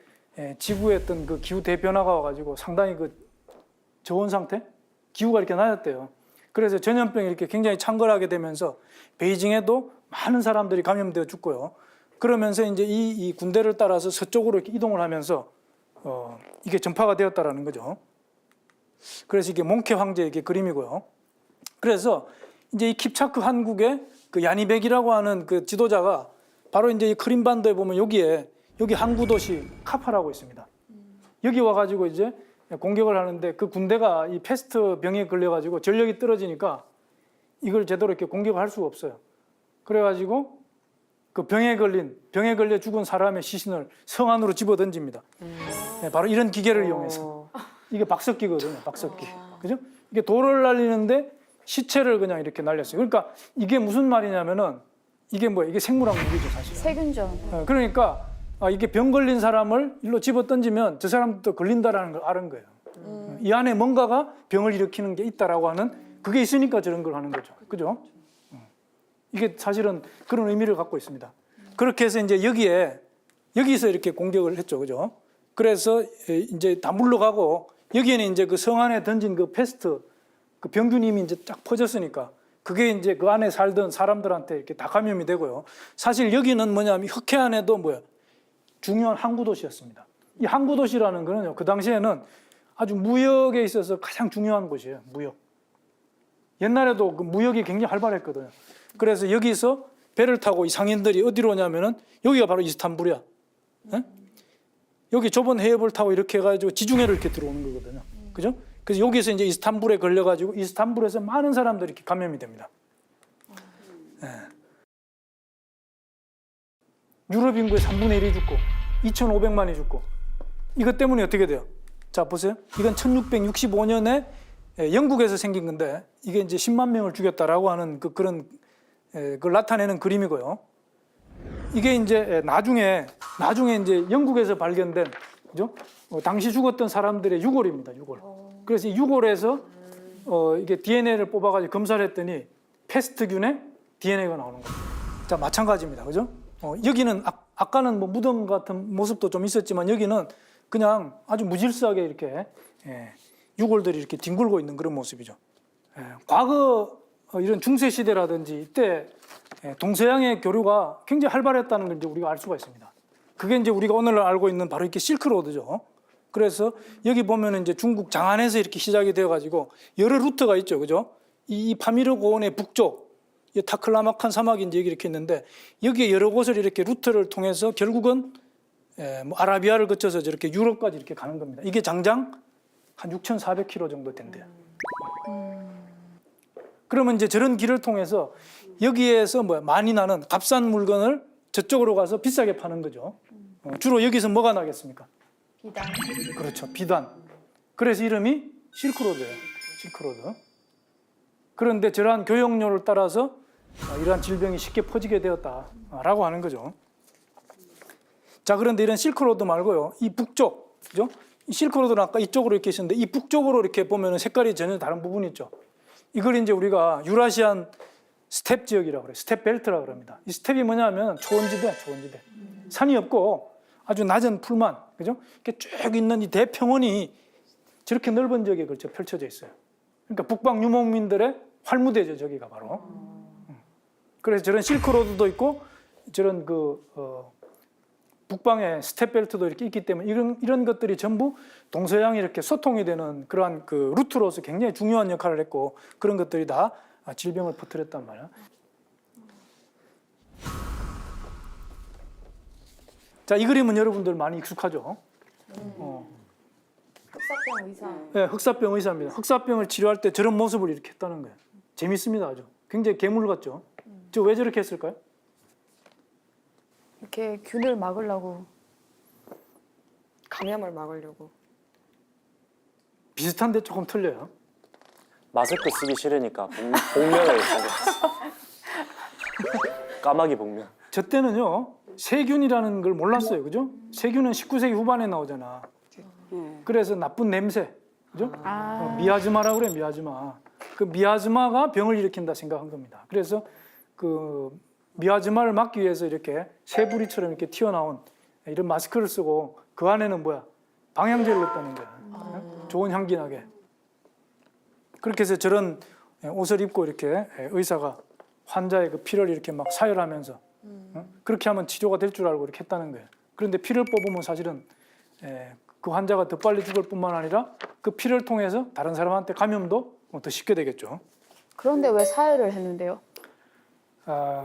지구의 어떤 그 기후 대변화가 와가지고 상당히 그 저온 상태, 기후가 이렇게 낮았대요. 그래서 전염병이 이렇게 굉장히 창궐하게 되면서 베이징에도 많은 사람들이 감염되어 죽고요. 그러면서 이제 이 군대를 따라서 서쪽으로 이렇게 이동을 하면서 이게 전파가 되었다라는 거죠. 그래서 이게 몽케 황제의 이게 그림이고요. 그래서 이제 이 킵차크 한국의 그 야니백이라고 하는 그 지도자가 바로 이제 이 크림반도에 보면 여기 항구 도시 카파라고 있습니다. 여기 와가지고 이제 공격을 하는데 그 군대가 이 패스트 병에 걸려가지고 전력이 떨어지니까 이걸 제대로 이렇게 공격을 할 수가 없어요. 그래가지고 그 병에 걸려 죽은 사람의 시신을 성 안으로 집어 던집니다. 네, 바로 이런 기계를 이용해서 이게 박석기거든요. 박석기, 그죠? 이게 돌을 날리는데 시체를 그냥 이렇게 날렸어요. 그러니까 이게 무슨 말이냐면은 이게 뭐야? 이게 생물학 무기죠, 사실. 세균전. 그러니까 이게 병 걸린 사람을 일로 집어 던지면 저 사람도 걸린다라는 걸 아는 거예요. 이 안에 뭔가가 병을 일으키는 게 있다라고 하는 그게 있으니까 저런 걸 하는 거죠. 그죠? 이게 사실은 그런 의미를 갖고 있습니다. 그렇게 해서 이제 여기서 이렇게 공격을 했죠. 그죠? 그래서 이제 다 물러가고 여기에는 이제 그 성 안에 던진 그 패스트 그 병균이 이제 쫙 퍼졌으니까 그게 이제 그 안에 살던 사람들한테 이렇게 다 감염이 되고요. 사실 여기는 뭐냐면 흑해 안에도 중요한 항구 도시였습니다. 이 항구 도시라는 거는요, 그 당시에는 아주 무역에 있어서 가장 중요한 곳이에요. 무역. 옛날에도 그 무역이 굉장히 활발했거든요. 그래서 여기서 배를 타고 이 상인들이 어디로 오냐면은 여기가 바로 이스탄불이야. 네? 여기 좁은 해협을 타고 이렇게 해가지고 지중해로 이렇게 들어오는 거거든요. 그죠? 그래서 여기서 이제 이스탄불에 걸려가지고 이스탄불에서 많은 사람들이 이렇게 감염이 됩니다. 네. 유럽 인구의 3분의 1이 죽고 2,500만이 죽고 이것 때문에 어떻게 돼요? 자, 보세요. 이건 1665년에 영국에서 생긴 건데 이게 이제 10만 명을 죽였다라고 하는 그걸 나타내는 그림이고요. 이게 이제 나중에 이제 영국에서 발견된, 그죠? 당시 죽었던 사람들의 유골입니다. 유골. 그래서 이 유골에서 이게 DNA를 뽑아가지고 검사를 했더니 패스트균의 DNA가 나오는 겁니다. 자, 마찬가지입니다. 그죠? 여기는 아까는 뭐 무덤 같은 모습도 좀 있었지만 여기는 그냥 아주 무질서하게 이렇게 유골들이 이렇게 뒹굴고 있는 그런 모습이죠. 과거 이런 중세 시대라든지 이때 동서양의 교류가 굉장히 활발했다는 걸 이제 우리가 알 수가 있습니다. 그게 이제 우리가 오늘날 알고 있는 바로 이렇게 실크로드죠. 그래서 여기 보면은 이제 중국 장안에서 이렇게 시작이 되어가지고 여러 루트가 있죠, 그죠? 이 파미르 고원의 북쪽, 이 타클라마칸 사막이 이제 여기 이렇게 있는데 여기에 여러 곳을 이렇게 루트를 통해서 결국은 뭐 아라비아를 거쳐서 저렇게 유럽까지 이렇게 가는 겁니다. 이게 장장 한 6,400km 정도 된대요. 그러면 이제 저런 길을 통해서 여기에서 많이 나는 값싼 물건을 저쪽으로 가서 비싸게 파는 거죠. 주로 여기서 뭐가 나겠습니까? 비단. 그렇죠, 비단. 그래서 이름이 실크로드예요. 실크로드. 그런데 저러한 교역로를 따라서 이러한 질병이 쉽게 퍼지게 되었다라고 하는 거죠. 자, 그런데 이런 실크로드 말고요, 이 북쪽, 그죠? 이 실크로드는 아까 이쪽으로 이렇게 있었는데 이 북쪽으로 이렇게 보면은 색깔이 전혀 다른 부분이 있죠. 이걸 이제 우리가 유라시안 스텝 지역이라고 그래요. 스텝 벨트라고 그럽니다. 이 스텝이 뭐냐면 초원지대. 산이 없고 아주 낮은 풀만, 그죠? 이렇게 쭉 있는 이 대평원이 저렇게 넓은 지역에 걸쳐 펼쳐져 있어요. 그러니까 북방 유목민들의 활무대죠, 저기가 바로. 그래서 저런 실크로드도 있고 저런 북방의 스텝벨트도 이렇게 있기 때문에 이런 것들이 전부 동서양이 이렇게 소통이 되는 그러한 그 루트로서 굉장히 중요한 역할을 했고 그런 것들이 다 질병을 퍼뜨렸단 말이야. 자, 이 그림은 여러분들 많이 익숙하죠? 흑사병 의사. 네, 흑사병 의사입니다. 흑사병을 치료할 때 저런 모습을 이렇게 했다는 거예요. 재밌습니다, 아주. 굉장히 괴물 같죠? 저 왜 저렇게 했을까요? 이렇게 균을 막으려고. 감염을 막으려고. 비슷한데 조금 틀려요. 마스크 쓰기 싫으니까 복면을 쓰고 까마귀 복면. 저 때는요, 세균이라는 걸 몰랐어요, 그죠? 세균은 19세기 후반에 나오잖아. 그래서 나쁜 냄새, 그죠? 미아즈마라고 그래, 미아즈마. 그 미아즈마가 병을 일으킨다 생각한 겁니다. 그래서 그 미아즈마를 막기 위해서 이렇게 새부리처럼 이렇게 튀어나온 이런 마스크를 쓰고 그 안에는 뭐야? 방향제를 넣었다는 거야. 좋은 향기 나게. 그렇게 해서 저런 옷을 입고 이렇게 의사가 환자의 그 피를 이렇게 막 사열하면서 그렇게 하면 치료가 될 줄 알고 이렇게 했다는 거예요. 그런데 피를 뽑으면 사실은 그 환자가 더 빨리 죽을 뿐만 아니라 그 피를 통해서 다른 사람한테 감염도 더 쉽게 되겠죠. 그런데 왜 사혈을 했는데요?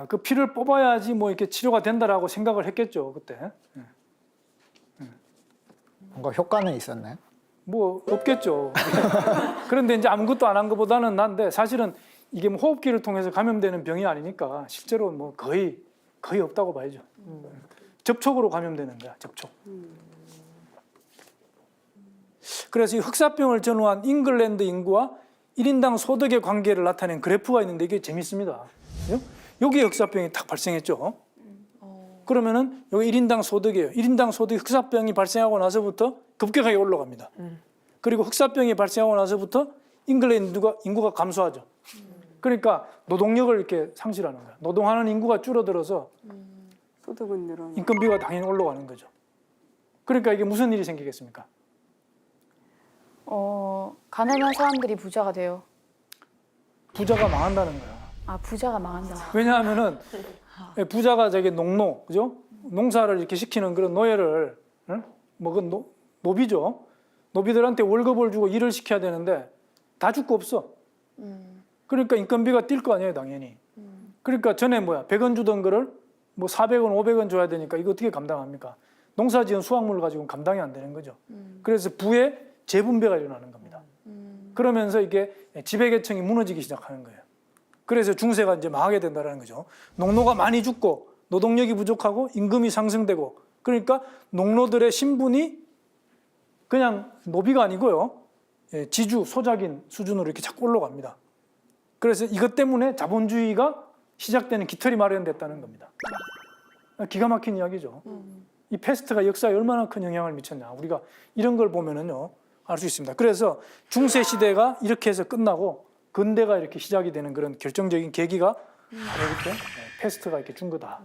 그 피를 뽑아야지 뭐 이렇게 치료가 된다라고 생각을 했겠죠, 그때. 뭔가 효과는 있었나요? 뭐 없겠죠. 그런데 이제 아무것도 안 한 것보다는 난데 사실은 이게 뭐 호흡기를 통해서 감염되는 병이 아니니까 실제로 뭐 거의 없다고 봐야죠. 접촉으로 감염되는 거야, 접촉. 그래서 이 흑사병을 전후한 잉글랜드 인구와 1인당 소득의 관계를 나타낸 그래프가 있는데 이게 재밌습니다. 여기에 흑사병이 딱 발생했죠. 그러면은 여기 1인당 소득이에요. 1인당 소득이 흑사병이 발생하고 나서부터 급격하게 올라갑니다. 그리고 흑사병이 발생하고 나서부터 잉글랜드 인구가 감소하죠. 그러니까 노동력을 이렇게 상실하는 거야. 노동하는 인구가 줄어들어서 소득은 늘어나. 인건비가 당연히 올라가는 거죠. 그러니까 이게 무슨 일이 생기겠습니까? 가난한 사람들이 부자가 돼요. 부자가 망한다는 거야. 아, 부자가 망한다. 왜냐하면은 부자가 저기 농노, 그죠? 농사를 이렇게 시키는 그런 노예를, 뭐 그 노비죠. 노비들한테 월급을 주고 일을 시켜야 되는데 다 줄 거 없어. 그러니까 인건비가 뛸 거 아니에요, 당연히. 그러니까 전에 100원 주던 거를 뭐 400원, 500원 줘야 되니까 이거 어떻게 감당합니까? 농사지은 수확물 가지고는 감당이 안 되는 거죠. 그래서 부의 재분배가 일어나는 겁니다. 그러면서 이게 지배계층이 무너지기 시작하는 거예요. 그래서 중세가 이제 망하게 된다는 거죠. 농노가 많이 죽고 노동력이 부족하고 임금이 상승되고 그러니까 농노들의 신분이 그냥 노비가 아니고요. 지주, 소작인 수준으로 이렇게 자꾸 올라갑니다. 그래서 이것 때문에 자본주의가 시작되는 깃털이 마련됐다는 겁니다. 기가 막힌 이야기죠. 이 패스트가 역사에 얼마나 큰 영향을 미쳤냐. 우리가 이런 걸 보면은요, 알 수 있습니다. 그래서 중세 시대가 이렇게 해서 끝나고 근대가 이렇게 시작이 되는 그런 결정적인 계기가 바로 이렇게 패스트가 이렇게 준 거다.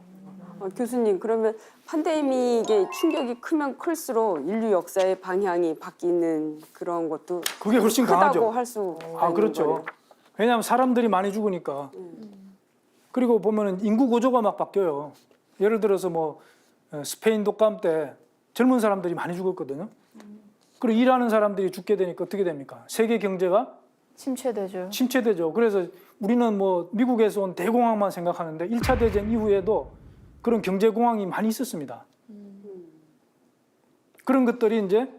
교수님, 그러면 팬데믹의 충격이 크면 클수록 인류 역사의 방향이 바뀌는 그런 것도 그게 훨씬 크다고 강하죠. 할 수 아, 그렇죠. 왜냐하면 사람들이 많이 죽으니까. 그리고 보면은 인구 구조가 막 바뀌어요. 예를 들어서 뭐 스페인 독감 때 젊은 사람들이 많이 죽었거든요. 그리고 일하는 사람들이 죽게 되니까 어떻게 됩니까? 세계 경제가 침체되죠. 그래서 우리는 뭐 미국에서 온 대공황만 생각하는데 1차 대전 이후에도 그런 경제공황이 많이 있었습니다. 그런 것들이 이제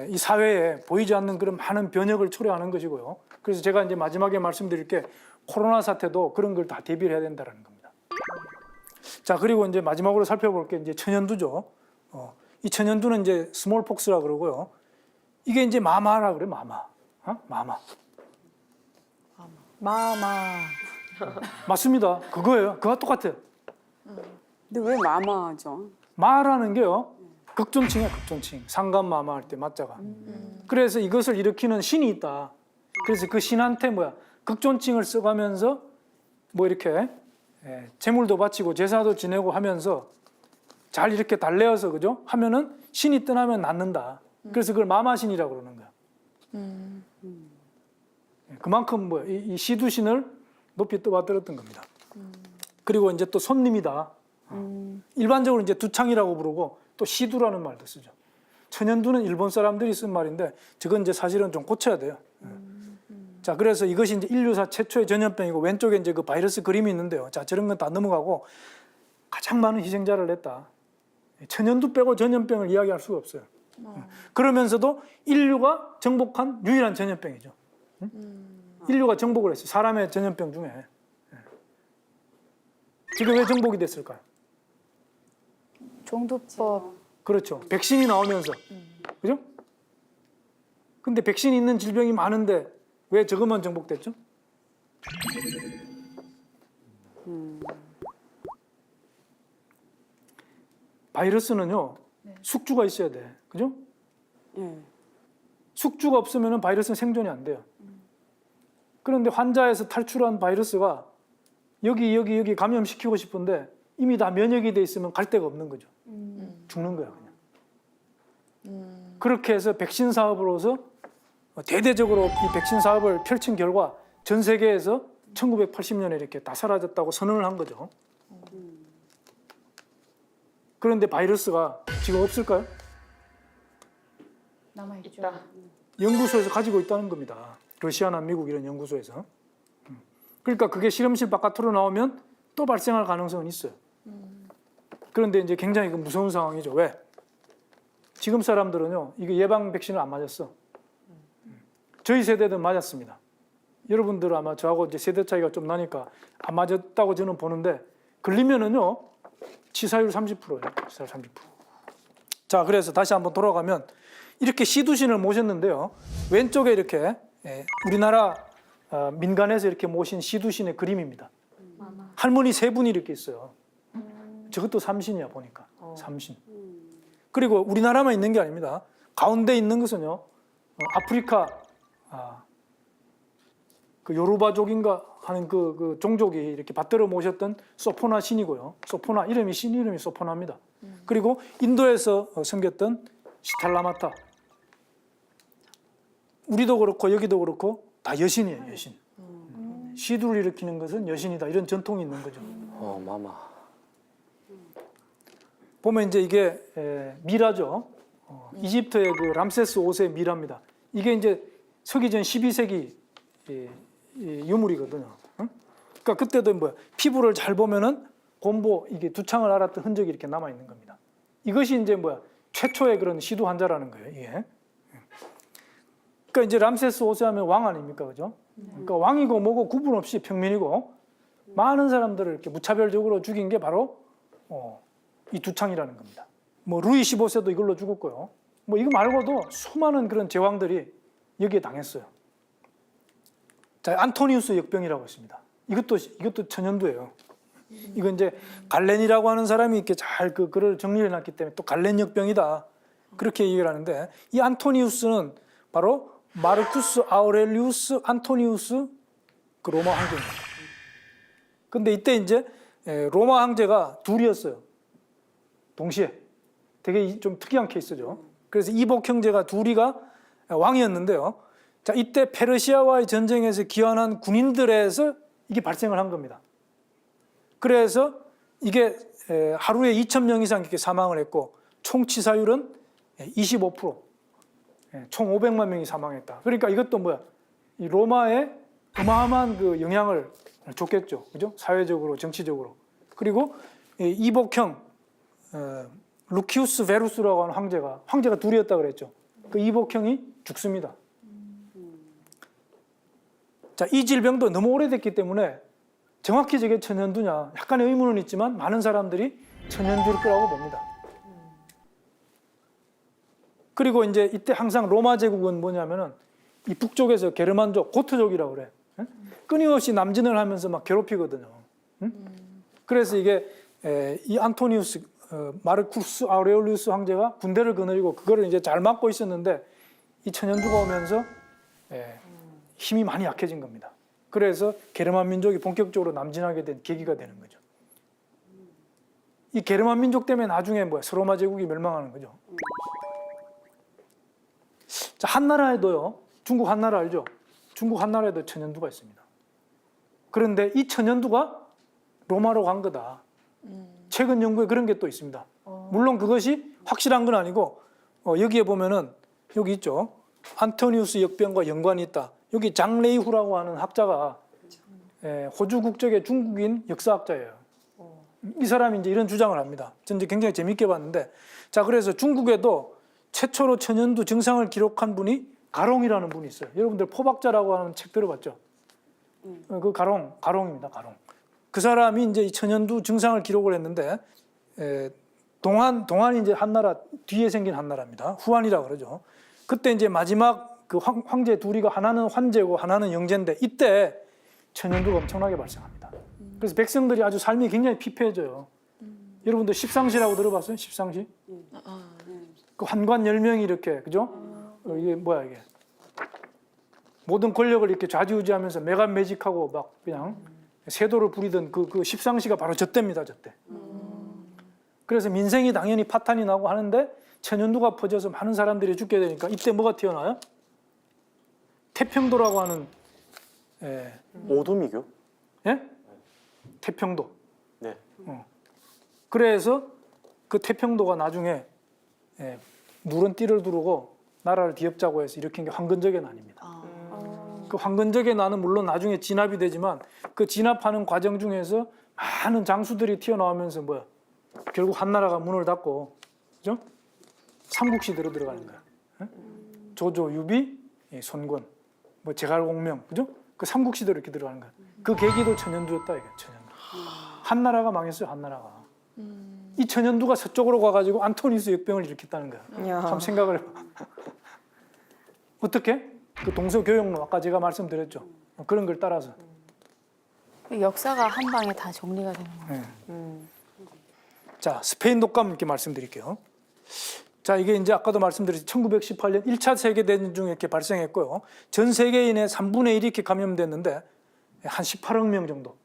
이 사회에 보이지 않는 그런 많은 변혁을 초래하는 것이고요. 그래서 제가 이제 마지막에 말씀드릴 게 코로나 사태도 그런 걸 다 대비를 해야 된다는 겁니다. 자, 그리고 이제 마지막으로 살펴볼 게 이제 천연두죠. 이 천연두는 이제 스몰폭스라 그러고요. 이게 이제 마마라 그래, 마마. 마마. 맞습니다. 그거예요. 그거 똑같아요. 근데 왜 마마죠? 마라는 게요. 극존칭이야, 극존칭. 상간마마 할 때 맞자가. 그래서 이것을 일으키는 신이 있다. 그래서 그 신한테 극존칭을 써가면서 뭐 이렇게 제물도 바치고 제사도 지내고 하면서 잘 이렇게 달래어서 그죠? 하면은 신이 떠나면 낫는다. 그래서 그걸 마마신이라고 그러는 거야. 그만큼 뭐 이 시두신을 높이 떠받들었던 겁니다. 그리고 이제 또 손님이다. 일반적으로 이제 두창이라고 부르고 또 시두라는 말도 쓰죠. 천연두는 일본 사람들이 쓴 말인데 저건 이제 사실은 좀 고쳐야 돼요. 자, 그래서 이것이 이제 인류사 최초의 전염병이고 왼쪽에 이제 그 바이러스 그림이 있는데요. 자, 저런 건 다 넘어가고 가장 많은 희생자를 냈다. 천연두 빼고 전염병을 이야기할 수가 없어요. 그러면서도 인류가 정복한 유일한 전염병이죠. 인류가 정복을 했어요. 사람의 전염병 중에. 지금 왜 정복이 됐을까요? 종두법. 그렇죠. 백신이 나오면서. 그죠? 근데 백신이 있는 질병이 많은데 왜 저것만 정복됐죠? 바이러스는요, 숙주가 있어야 돼. 그죠? 예. 숙주가 없으면 바이러스는 생존이 안 돼요. 그런데 환자에서 탈출한 바이러스가 여기 감염시키고 싶은데 이미 다 면역이 돼 있으면 갈 데가 없는 거죠. 죽는 거야, 그냥. 그렇게 해서 백신 사업으로서 대대적으로 이 백신 사업을 펼친 결과 전 세계에서 1980년에 이렇게 다 사라졌다고 선언을 한 거죠. 그런데 바이러스가 지금 없을까요? 남아있죠. 연구소에서 가지고 있다는 겁니다. 러시아나 미국 이런 연구소에서. 그러니까 그게 실험실 바깥으로 나오면 또 발생할 가능성은 있어요. 그런데 이제 굉장히 무서운 상황이죠. 왜? 지금 사람들은요, 이거 예방 백신을 안 맞았어. 저희 세대는 맞았습니다. 여러분들은 아마 저하고 이제 세대 차이가 좀 나니까 안 맞았다고 저는 보는데 걸리면은요, 치사율 30%예요. 치사율 30%. 자, 그래서 다시 한번 돌아가면 이렇게 시두신을 모셨는데요. 왼쪽에 이렇게 우리나라 민간에서 이렇게 모신 시두신의 그림입니다. 할머니 세 분이 이렇게 있어요. 저것도 삼신이야 보니까. 삼신. 그리고 우리나라만 있는 게 아닙니다. 가운데 있는 것은요. 아프리카 그 요르바족인가 하는 그 종족이 이렇게 받들어 모셨던 소포나 신이고요. 소포나 신 이름이 소포나입니다. 그리고 인도에서 생겼던 시탈라마타. 우리도 그렇고 여기도 그렇고 다 여신이에요, 여신. 시두를 일으키는 것은 여신이다. 이런 전통이 있는 거죠. 마마. 보면 이제 이게 미라죠. 이집트의 그 람세스 5세 미라입니다. 이게 이제 서기전 12세기 유물이거든요. 그러니까 그때도 뭐야? 피부를 잘 보면은 곰보 이게 두창을 앓았던 흔적이 이렇게 남아 있는 겁니다. 이것이 이제 뭐야? 최초의 그런 시두 환자라는 거예요. 이게. 그러니까 이제 람세스 5세 하면 왕 아닙니까, 그죠? 그러니까 왕이고 뭐고 구분 없이 평민이고 많은 사람들을 이렇게 무차별적으로 죽인 게 바로 이 두창이라는 겁니다. 뭐 루이 15세도 이걸로 죽었고요. 뭐 이거 말고도 수많은 그런 제왕들이 여기에 당했어요. 자, 안토니우스 역병이라고 있습니다. 이것도 천연두예요. 이건 이제 갈렌이라고 하는 사람이 이렇게 잘 그 글을 정리해 놨기 때문에 또 갈렌 역병이다. 그렇게 얘기를 하는데 이 안토니우스는 바로 마르쿠스 아우렐리우스 안토니우스 그 로마 황제입니다. 근데 이때 이제 로마 황제가 둘이었어요. 동시에. 되게 좀 특이한 케이스죠. 그래서 이복 형제가 둘이가 왕이었는데요. 자, 이때 페르시아와의 전쟁에서 기환한 군인들에서 이게 발생을 한 겁니다. 그래서 이게 하루에 2,000명 이상 이렇게 사망을 했고 총 치사율은 25%. 총 500만 명이 사망했다. 그러니까 이것도 뭐야? 이 로마에 어마어마한 그 영향을 줬겠죠. 그죠? 사회적으로, 정치적으로. 그리고 이복형 루키우스 베루스라고 하는 황제가 둘이었다 그랬죠. 그 이복형이 죽습니다. 자, 이 질병도 너무 오래됐기 때문에 정확히 저게 천연두냐 약간의 의문은 있지만 많은 사람들이 천연두일 거라고 봅니다. 그리고 이제 이때 항상 로마 제국은 뭐냐면은 이 북쪽에서 게르만족, 고트족이라고 그래. 끊임없이 남진을 하면서 막 괴롭히거든요. 그래서 이게 이 안토니우스 마르쿠스 아우레올리우스 황제가 군대를 거느리고 그거를 이제 잘 막고 있었는데 이 천연두가 오면서 힘이 많이 약해진 겁니다. 그래서 게르만 민족이 본격적으로 남진하게 된 계기가 되는 거죠. 이 게르만 민족 때문에 나중에 서로마 제국이 멸망하는 거죠. 자, 한나라에도요 중국 한나라 알죠? 중국 한나라에도 천연두가 있습니다. 그런데 이 천연두가 로마로 간 거다. 최근 연구에 그런 게 또 있습니다. 물론 그것이 확실한 건 아니고 여기에 보면은 여기 있죠. 안토니우스 역병과 연관이 있다. 여기 장레이후라고 하는 학자가 호주 국적의 중국인 역사학자예요. 이 사람이 이제 이런 주장을 합니다. 전 이제 굉장히 재밌게 봤는데, 자 그래서 중국에도 최초로 천연두 증상을 기록한 분이 가롱이라는 분이 있어요. 여러분들 포박자라고 하는 책 들어봤죠? 그 가롱입니다. 가롱. 그 사람이 이제 이 천연두 증상을 기록을 했는데, 동한이 이제 한나라 뒤에 생긴 한나라입니다. 후한이라 그러죠. 그때 이제 마지막 그 황제 둘이가 하나는 환제고 하나는 영제인데 이때 천연두가 엄청나게 발생합니다. 그래서 백성들이 아주 삶이 굉장히 피폐해져요. 여러분들 십상시라고 들어봤어요? 십상시? 그 환관 10명이 이렇게, 그죠? 이게 뭐야 이게? 모든 권력을 이렇게 좌지우지하면서 매간매직하고 막 그냥 세도를 부리던 그 십상시가 바로 저때입니다, 저때. 그래서 민생이 당연히 파탄이 나고 하는데 천연두가 퍼져서 많은 사람들이 죽게 되니까 이때 뭐가 튀어나와요? 태평도라고 하는 오도미교? 예? 태평도. 네. 그래서 그 태평도가 나중에 누런 띠를 두르고 나라를 뒤엎자고 해서 일으킨 게 황건적의 난입니다. 그 황건적의 난은 물론 나중에 진압이 되지만 그 진압하는 과정 중에서 많은 장수들이 튀어나오면서 뭐야? 결국 한나라가 문을 닫고, 그죠? 삼국시대로 들어가는 거야. 조조, 유비, 손권, 뭐 제갈공명, 그죠? 그 삼국시대로 이렇게 들어가는 거야. 그 계기도 천연두였다 이게 천연두. 한나라가 망했어요, 한나라가. 이 천연두가 서쪽으로 가가지고 안토니우스 역병을 일으켰다는 거야. 야. 참 생각을 해봐. 어떻게? 그 동서교역론 아까 제가 말씀드렸죠. 그런 걸 따라서. 역사가 한 방에 다 정리가 되는 거예요. 자, 스페인 독감 이렇게 말씀드릴게요. 자, 이게 이제 아까도 말씀드렸죠. 1918년 1차 세계대전 중에 이렇게 발생했고요. 전 세계인의 3분의 1이 이렇게 감염됐는데 한 18억 명 정도.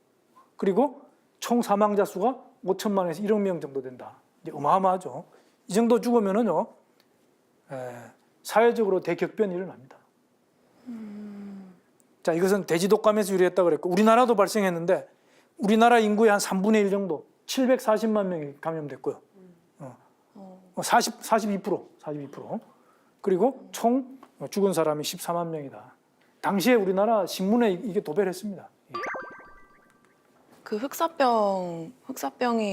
그리고 총 사망자 수가 5천만에서 1억 명 정도 된다. 이제 어마어마하죠. 이 정도 죽으면은요, 사회적으로 대격변이 일어납니다. 자, 이것은 돼지독감에서 유래했다 그랬고, 우리나라도 발생했는데, 우리나라 인구의 한 3분의 1 정도, 740만 명이 감염됐고요. 42%. 그리고 총 죽은 사람이 14만 명이다. 당시에 우리나라 신문에 이게 도배를 했습니다. 그 흑사병이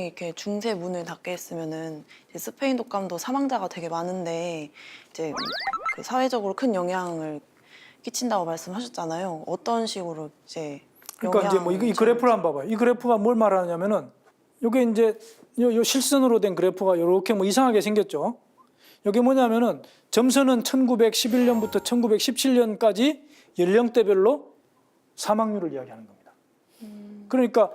이렇게 중세 문을 닫게 했으면은 이제 스페인 독감도 사망자가 되게 많은데 이제 그 사회적으로 큰 영향을 끼친다고 말씀하셨잖아요. 어떤 식으로 이제 그러니까 이제 뭐 이 그래프를 한번 봐봐요. 이 그래프가 뭘 말하냐면은 이게 이제 요 실선으로 된 그래프가 이렇게 뭐 이상하게 생겼죠. 이게 뭐냐면은 점선은 1911년부터 1917년까지 연령대별로 사망률을 이야기하는 겁니다. 그러니까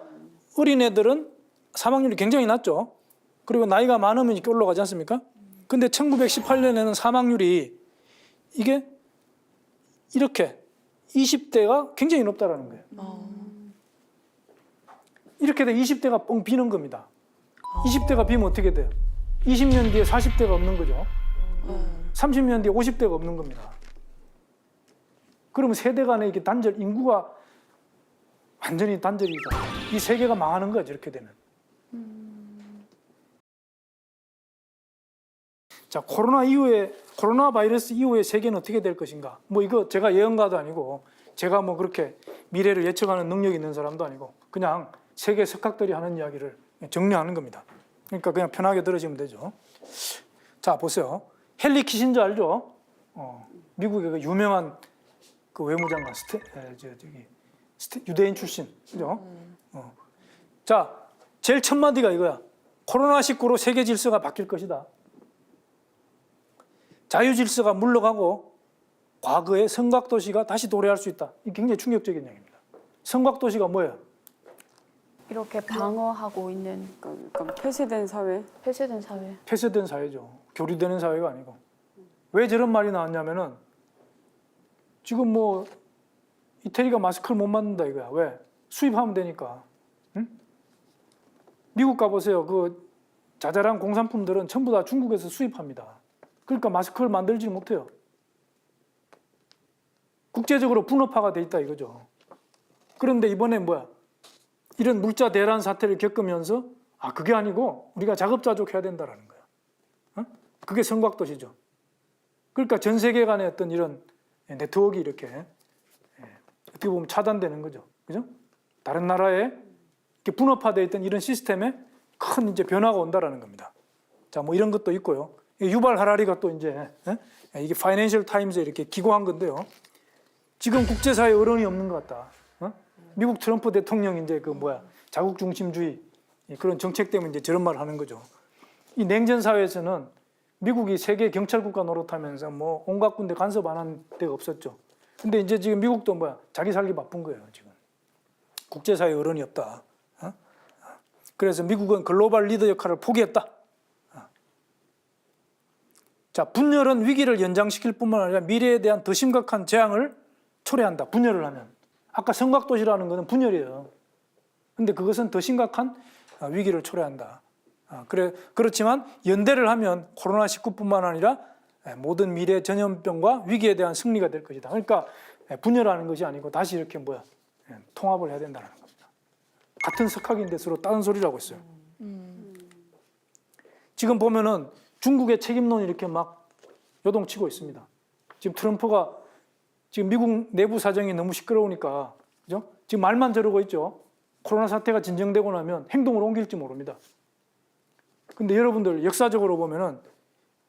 어린애들은 사망률이 굉장히 낮죠. 그리고 나이가 많으면 이렇게 올라가지 않습니까? 근데 1918년에는 사망률이 이게 이렇게 20대가 굉장히 높다라는 거예요. 이렇게 돼 20대가 뻥 비는 겁니다. 20대가 비면 어떻게 돼요? 20년 뒤에 40대가 없는 거죠. 30년 뒤에 50대가 없는 겁니다. 그러면 세대 간의 이게 단절, 인구가 완전히 단절이다. 이 세계가 망하는 거죠, 이렇게 되면. 자, 코로나 바이러스 이후에 세계는 어떻게 될 것인가? 뭐 이거 제가 예언가도 아니고, 제가 뭐 그렇게 미래를 예측하는 능력이 있는 사람도 아니고, 그냥 세계 석학들이 하는 이야기를 정리하는 겁니다. 그러니까 그냥 편하게 들으시면 되죠. 자, 보세요. 헨리 키신저 알죠? 미국의 그 유명한 그 외무장관, 유대인 출신, 그죠? 자, 제일 첫 마디가 이거야. 코로나19로 세계 질서가 바뀔 것이다. 자유 질서가 물러가고 과거의 성곽도시가 다시 도래할 수 있다. 이게 굉장히 충격적인 얘기입니다. 성곽도시가 뭐예요? 이렇게 방어하고 있는 그러니까 폐쇄된 사회. 폐쇄된 사회. 폐쇄된 사회죠. 교류되는 사회가 아니고. 왜 저런 말이 나왔냐면은 지금 뭐 이태리가 마스크를 못 만든다 이거야. 왜? 수입하면 되니까. 응? 미국 가보세요. 그 자잘한 공산품들은 전부 다 중국에서 수입합니다. 그러니까 마스크를 만들지 못해요. 국제적으로 분업화가 돼 있다 이거죠. 그런데 이번에 뭐야? 이런 물자 대란 사태를 겪으면서 그게 아니고 우리가 자급자족해야 된다라는 거야. 그게 성곽도시죠. 그러니까 전 세계 간의 어떤 이런 네트워크 이렇게 어떻게 보면 차단되는 거죠. 그죠? 다른 나라에 이렇게 분업화되어 있던 이런 시스템에 큰 이제 변화가 온다라는 겁니다. 자, 뭐 이런 것도 있고요. 유발 하라리가 또 이제 이게 파이낸셜 타임즈에 이렇게 기고한 건데요. 지금 국제사회에 어른이 없는 것 같다. 미국 트럼프 대통령이 이제 그 뭐야 자국 중심주의 그런 정책 때문에 이제 저런 말을 하는 거죠. 이 냉전 사회에서는 미국이 세계 경찰 국가 노릇하면서 뭐 온갖 군데 간섭 안 한 데가 없었죠. 근데 이제 지금 미국도 뭐야 자기 살기 바쁜 거예요 지금. 국제사회 어른이 없다. 그래서 미국은 글로벌 리더 역할을 포기했다. 자, 분열은 위기를 연장시킬 뿐만 아니라 미래에 대한 더 심각한 재앙을 초래한다. 분열을 하면. 아까 성곽도시라는 것은 분열이에요. 근데 그것은 더 심각한 위기를 초래한다. 그렇지만 연대를 하면 코로나19뿐만 아니라 모든 미래 전염병과 위기에 대한 승리가 될 것이다. 그러니까 분열하는 것이 아니고 다시 이렇게 뭐야 통합을 해야 된다는 겁니다. 같은 석학인데 서로 다른 소리를 하고 있어요. 지금 보면은 중국의 책임론이 이렇게 막 요동치고 있습니다. 지금 트럼프가 지금 미국 내부 사정이 너무 시끄러우니까 그죠? 지금 말만 저러고 있죠. 코로나 사태가 진정되고 나면 행동으로 옮길지 모릅니다. 근데 여러분들 역사적으로 보면은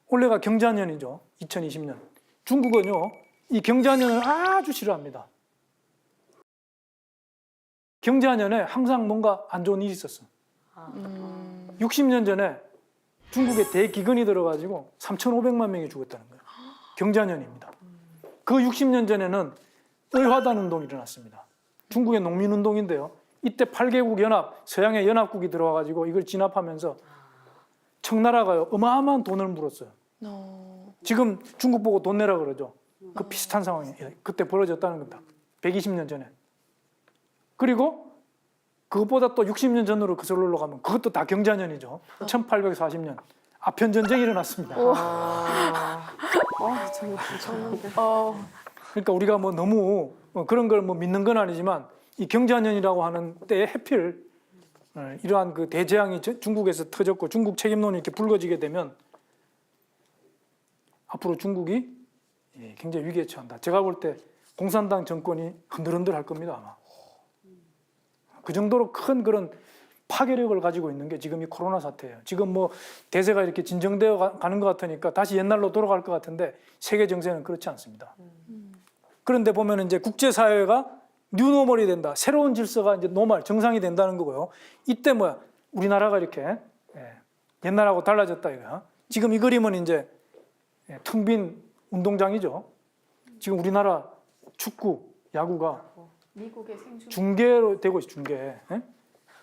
올해가 경자년이죠. 2020년. 중국은요, 이 경자년을 아주 싫어합니다. 경자년에 항상 뭔가 안 좋은 일이 있었어. 60년 전에 중국에 대기근이 들어가지고 3,500만 명이 죽었다는 거예요. 경자년입니다. 그 60년 전에는 의화단 운동이 일어났습니다. 중국의 농민운동인데요. 이때 8개국 연합, 서양의 연합국이 들어와가지고 이걸 진압하면서 청나라가요 어마어마한 돈을 물었어요. 지금 중국 보고 돈 내라 그러죠. 그 비슷한 상황이 그때 벌어졌다는 겁니다. 120년 전에. 그리고 그것보다 또 60년 전으로 거슬러 올라가면 그것도 다 경자년이죠. 1840년 아편 전쟁이 일어났습니다. 그러니까 우리가 뭐 너무 그런 걸 뭐 믿는 건 아니지만 이 경자년이라고 하는 때에 해필 이러한 그 대재앙이 중국에서 터졌고 중국 책임론이 이렇게 불거지게 되면 앞으로 중국이 굉장히 위기에 처한다. 제가 볼 때 공산당 정권이 흔들흔들 할 겁니다 아마. 그 정도로 큰 그런 파괴력을 가지고 있는 게 지금 이 코로나 사태예요. 지금 뭐 대세가 이렇게 진정되어 가는 것 같으니까 다시 옛날로 돌아갈 것 같은데 세계 정세는 그렇지 않습니다. 그런데 보면 이제 국제사회가 뉴노멀이 된다. 새로운 질서가 이제 노멀, 정상이 된다는 거고요. 이때 뭐야? 우리나라가 이렇게 옛날하고 달라졌다 이거야. 지금 이 그림은 이제 텅 빈 운동장이죠. 지금 우리나라 축구, 야구가 미국의 생존 중계로 되고 있어요. 중계.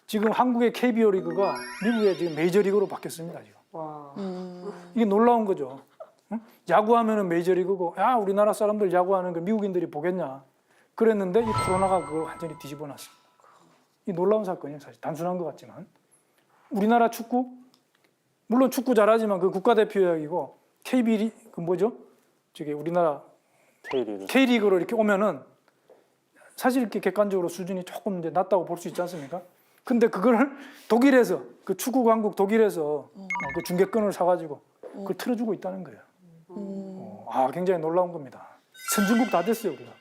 지금 한국의 KBO 리그가 미국의 지금 메이저리그로 바뀌었습니다. 지금. 이게 놀라운 거죠. 야구하면은 메이저리그고, 야 우리나라 사람들 야구하는 걸 미국인들이 보겠냐. 그랬는데 이 코로나가 그걸 완전히 뒤집어 놨습니다. 이 놀라운 사건이에요. 사실 단순한 것 같지만 우리나라 축구 물론 축구 잘하지만 그 국가대표 이야기고 KB 그 뭐죠? 저기 우리나라 K리그로 이렇게 오면은 사실 이렇게 객관적으로 수준이 조금 이제 낮다고 볼 수 있지 않습니까? 근데 그걸 독일에서 그 축구 강국 독일에서 그 중계권을 사가지고 그걸 틀어주고 있다는 거예요. 굉장히 놀라운 겁니다. 선진국 다 됐어요 우리가.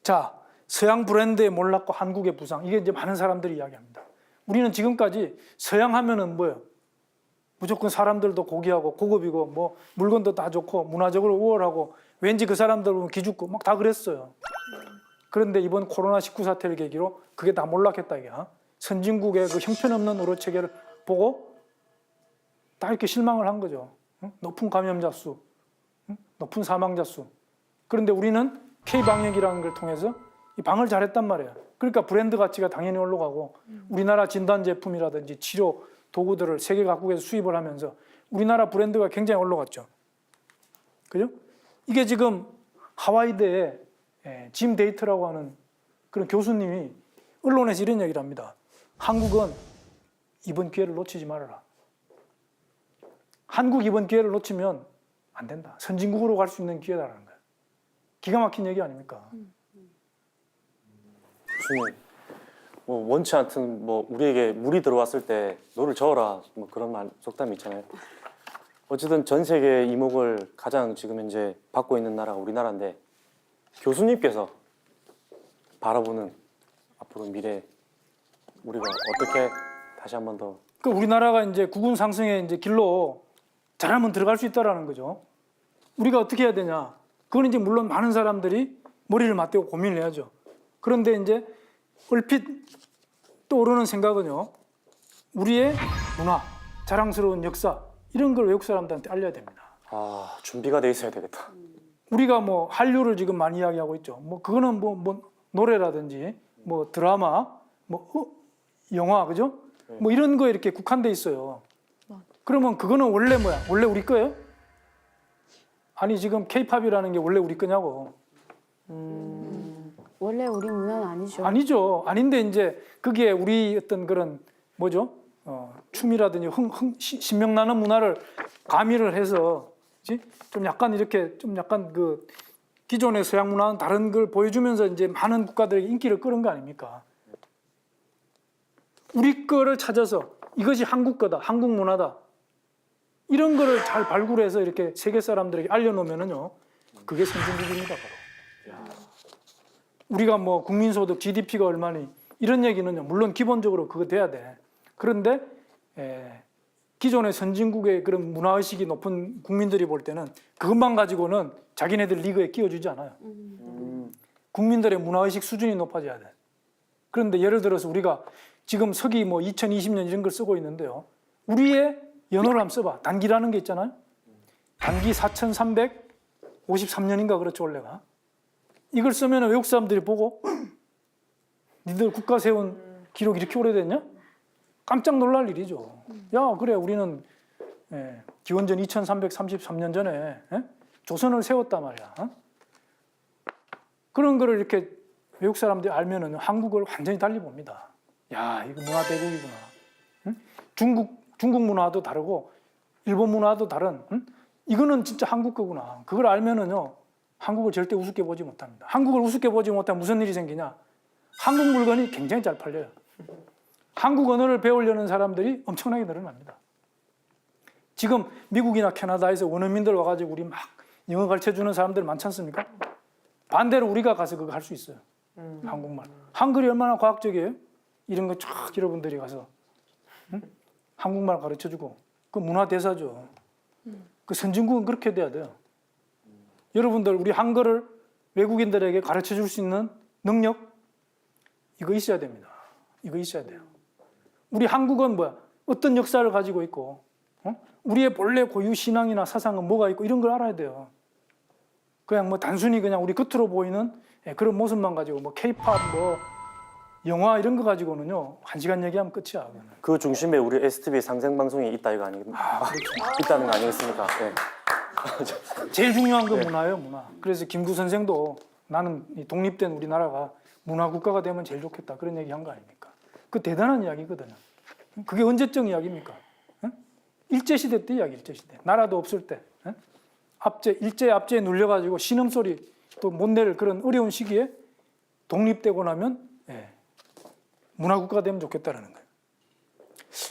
자, 서양 브랜드의 몰락과 한국의 부상 이게 이제 많은 사람들이 이야기합니다. 우리는 지금까지 서양 하면은 뭐예요? 무조건 사람들도 고귀하고 고급이고 뭐 물건도 다 좋고 문화적으로 우월하고 왠지 그 사람들 보면 기죽고 막 다 그랬어요. 그런데 이번 코로나19 사태를 계기로 그게 다 몰락했다 이게야. 선진국의 그 형편없는 의료 체계를 보고 다 이렇게 실망을 한 거죠. 높은 감염자 수, 높은 사망자 수. 그런데 우리는 K방역이라는 걸 통해서 이 방을 잘했단 말이에요. 그러니까 브랜드 가치가 당연히 올라가고 우리나라 진단 제품이라든지 치료 도구들을 세계 각국에서 수입을 하면서 우리나라 브랜드가 굉장히 올라갔죠. 그죠? 이게 지금 하와이대에 짐 데이트라고 하는 그런 교수님이 언론에서 이런 얘기를 합니다. 한국은 이번 기회를 놓치지 말아라. 한국 이번 기회를 놓치면 안 된다. 선진국으로 갈 수 있는 기회다라는 거예요. 기가 막힌 얘기 아닙니까? 교수님, 뭐 원치 않든 뭐 우리에게 물이 들어왔을 때 노를 저어라 뭐 그런 말 속담이 있잖아요. 어쨌든 전 세계 이목을 가장 지금 현재 받고 있는 나라가 우리나라인데 교수님께서 바라보는 앞으로 미래 우리가 어떻게 다시 한 번 더 그 우리나라가 이제 국운 상승의 이제 길로 잘하면 들어갈 수 있다라는 거죠. 우리가 어떻게 해야 되냐? 그건 이제 물론 많은 사람들이 머리를 맞대고 고민을 해야죠. 그런데 이제 얼핏 떠오르는 생각은요. 우리의 문화, 자랑스러운 역사 이런 걸 외국 사람들한테 알려야 됩니다. 아, 준비가 돼 있어야 되겠다. 우리가 뭐 한류를 지금 많이 이야기하고 있죠. 뭐 그거는 뭐 노래라든지 뭐 드라마, 뭐 영화 그죠? 뭐 이런 거에 이렇게 국한돼 있어요. 그러면 그거는 원래 뭐야? 원래 우리 거예요? 아니 지금 K-팝이라는 게 원래 우리 거냐고. 원래 우리 문화는 아니죠. 아니죠. 아닌데 이제 그게 우리 어떤 그런 뭐죠? 춤이라든지 신명나는 문화를 가미를 해서 그치? 좀 약간 이렇게 좀 약간 그 기존의 서양 문화는 다른 걸 보여주면서 이제 많은 국가들에게 인기를 끌은 거 아닙니까? 우리 거를 찾아서 이것이 한국 거다, 한국 문화다. 이런 거를 잘 발굴해서 이렇게 세계 사람들에게 알려놓으면은요, 그게 선진국입니다, 바로. 우리가 뭐 국민소득 GDP가 얼마니 이런 얘기는요, 물론 기본적으로 그거 돼야 돼. 그런데 기존의 선진국의 그런 문화의식이 높은 국민들이 볼 때는 그것만 가지고는 자기네들 리그에 끼워주지 않아요. 국민들의 문화의식 수준이 높아져야 돼. 그런데 예를 들어서 우리가 지금 서기 뭐 2020년 이런 걸 쓰고 있는데요. 우리의 연호를 한번 써봐. 단기라는 게 있잖아요. 단기 4353년인가 그렇죠, 원래가. 이걸 쓰면 외국 사람들이 보고 니들 국가 세운 기록 이렇게 오래됐냐? 깜짝 놀랄 일이죠. 야, 그래, 우리는 기원전 2333년 전에 조선을 세웠단 말이야. 그런 거를 이렇게 외국 사람들이 알면은 한국을 완전히 달리 봅니다. 야, 이거 문화 대국이구나. 응? 중국 문화도 다르고 일본 문화도 다른. 응? 이거는 진짜 한국 거구나. 그걸 알면은요, 한국을 절대 우습게 보지 못합니다. 한국을 우습게 보지 못하면 무슨 일이 생기냐? 한국 물건이 굉장히 잘 팔려요. 한국 언어를 배우려는 사람들이 엄청나게 늘어납니다. 지금 미국이나 캐나다에서 원어민들 와가지고 우리 막 영어 가르쳐주는 사람들 많지 않습니까? 반대로 우리가 가서 그거 할 수 있어요. 한국말. 한글이 얼마나 과학적이에요? 이런 거 쫙 여러분들이 가서 응? 한국말 가르쳐주고 그 문화대사죠. 그 선진국은 그렇게 돼야 돼요. 여러분들 우리 한글을 외국인들에게 가르쳐줄 수 있는 능력 이거 있어야 됩니다. 이거 있어야 돼요. 우리 한국은 뭐야? 어떤 역사를 가지고 있고 우리의 본래 고유 신앙이나 사상은 뭐가 있고 이런 걸 알아야 돼요. 그냥 뭐 단순히 그냥 우리 겉으로 보이는 그런 모습만 가지고 뭐 K-팝 뭐 영화 이런 거 가지고는요 1시간 얘기하면 끝이야. 그 중심에 우리 STV 상생 방송이 있다 이거 아니겠습니까? 있다는 거 아니겠습니까? 네. 제일 중요한 건 문화예요, 문화. 그래서 김구 선생도 나는 이 독립된 우리나라가 문화 국가가 되면 제일 좋겠다 그런 얘기 한 거 아닙니까? 그 대단한 이야기거든요. 그게 언제적 이야기입니까? 일제시대 때 이야기, 일제시대. 나라도 없을 때. 일제 압제에 눌려가지고 신음소리 또 못 낼 그런 어려운 시기에 독립되고 나면 문화국가가 되면 좋겠다라는 거예요.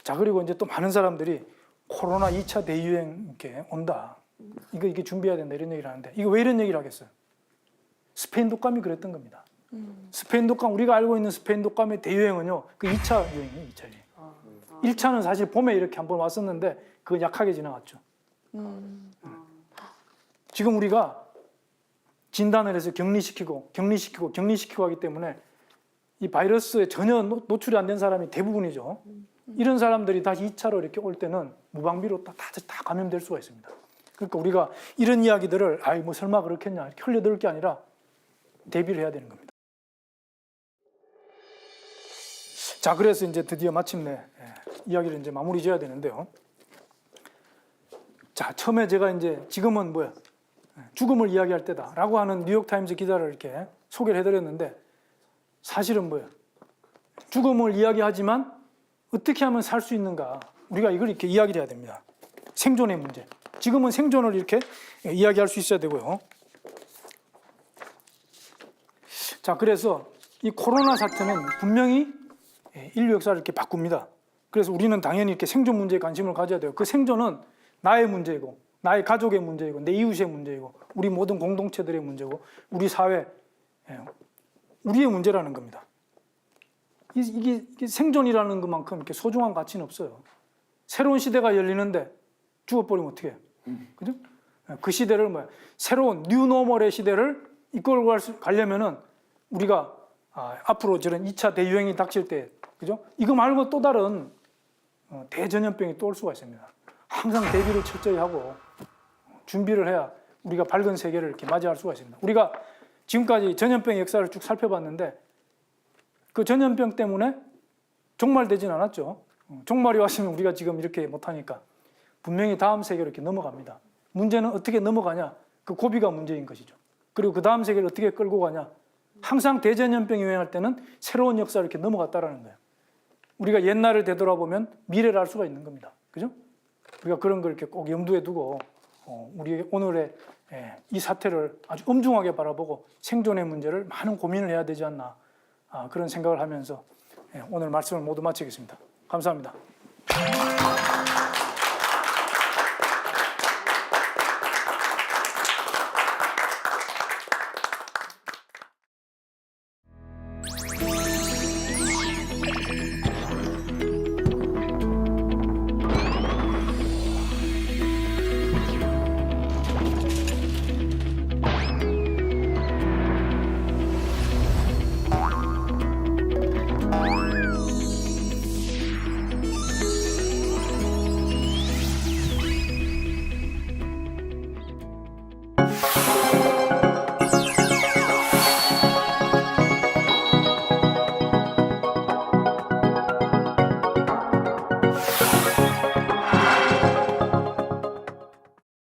자, 그리고 이제 또 많은 사람들이 코로나 2차 대유행 이렇게 온다. 이게 준비해야 된다 이런 얘기를 하는데 이거 왜 이런 얘기를 하겠어요? 스페인 독감이 그랬던 겁니다. 스페인 독감, 우리가 알고 있는 스페인 독감의 대유행은요, 그 2차 유행이에요, 2차 유행. 1차는 사실 봄에 이렇게 한번 왔었는데 그건 약하게 지나갔죠. 지금 우리가 진단을 해서 격리시키고 하기 때문에 이 바이러스에 전혀 노출이 안 된 사람이 대부분이죠. 이런 사람들이 다시 2차로 이렇게 올 때는 무방비로 다 감염될 수가 있습니다. 그러니까 우리가 이런 이야기들을 뭐 설마 그렇겠냐 이렇게 흘려들 게 아니라 대비를 해야 되는 겁니다. 자, 그래서 이제 드디어 마침내 이야기를 이제 마무리 지어야 되는데요. 자, 처음에 제가 이제 지금은 뭐야? 죽음을 이야기할 때다라고 하는 뉴욕타임즈 기사를 이렇게 소개를 해드렸는데 사실은 뭐예요? 죽음을 이야기하지만 어떻게 하면 살 수 있는가? 우리가 이걸 이렇게 이야기를 해야 됩니다. 생존의 문제. 지금은 생존을 이렇게 이야기할 수 있어야 되고요. 자, 그래서 이 코로나 사태는 분명히 인류 역사를 이렇게 바꿉니다. 그래서 우리는 당연히 이렇게 생존 문제에 관심을 가져야 돼요. 그 생존은 나의 문제이고, 나의 가족의 문제이고, 내 이웃의 문제이고, 우리 모든 공동체들의 문제고, 우리 사회, 우리의 문제라는 겁니다. 이게 생존이라는 것만큼 이렇게 소중한 가치는 없어요. 새로운 시대가 열리는데 죽어버리면 어떻게 해요? 그죠? 그 시대를 새로운 뉴노멀의 시대를 이끌고 가려면은 우리가 앞으로 저런 2차 대유행이 닥칠 때, 그죠? 이거 말고 또 다른 대전염병이 또 올 수가 있습니다. 항상 대비를 철저히 하고 준비를 해야 우리가 밝은 세계를 이렇게 맞이할 수가 있습니다. 우리가 지금까지 전염병 역사를 쭉 살펴봤는데 그 전염병 때문에 종말되진 않았죠. 종말이 왔으면 우리가 지금 이렇게 못하니까 분명히 다음 세계로 이렇게 넘어갑니다. 문제는 어떻게 넘어가냐? 그 고비가 문제인 것이죠. 그리고 그 다음 세계를 어떻게 끌고 가냐? 항상 대전염병이 유행할 때는 새로운 역사를 이렇게 넘어갔다라는 거예요. 우리가 옛날을 되돌아보면 미래를 알 수가 있는 겁니다. 그죠? 우리가 그런 걸 이렇게 꼭 염두에 두고 우리 오늘의 이 사태를 아주 엄중하게 바라보고 생존의 문제를 많은 고민을 해야 되지 않나 그런 생각을 하면서 오늘 말씀을 모두 마치겠습니다. 감사합니다.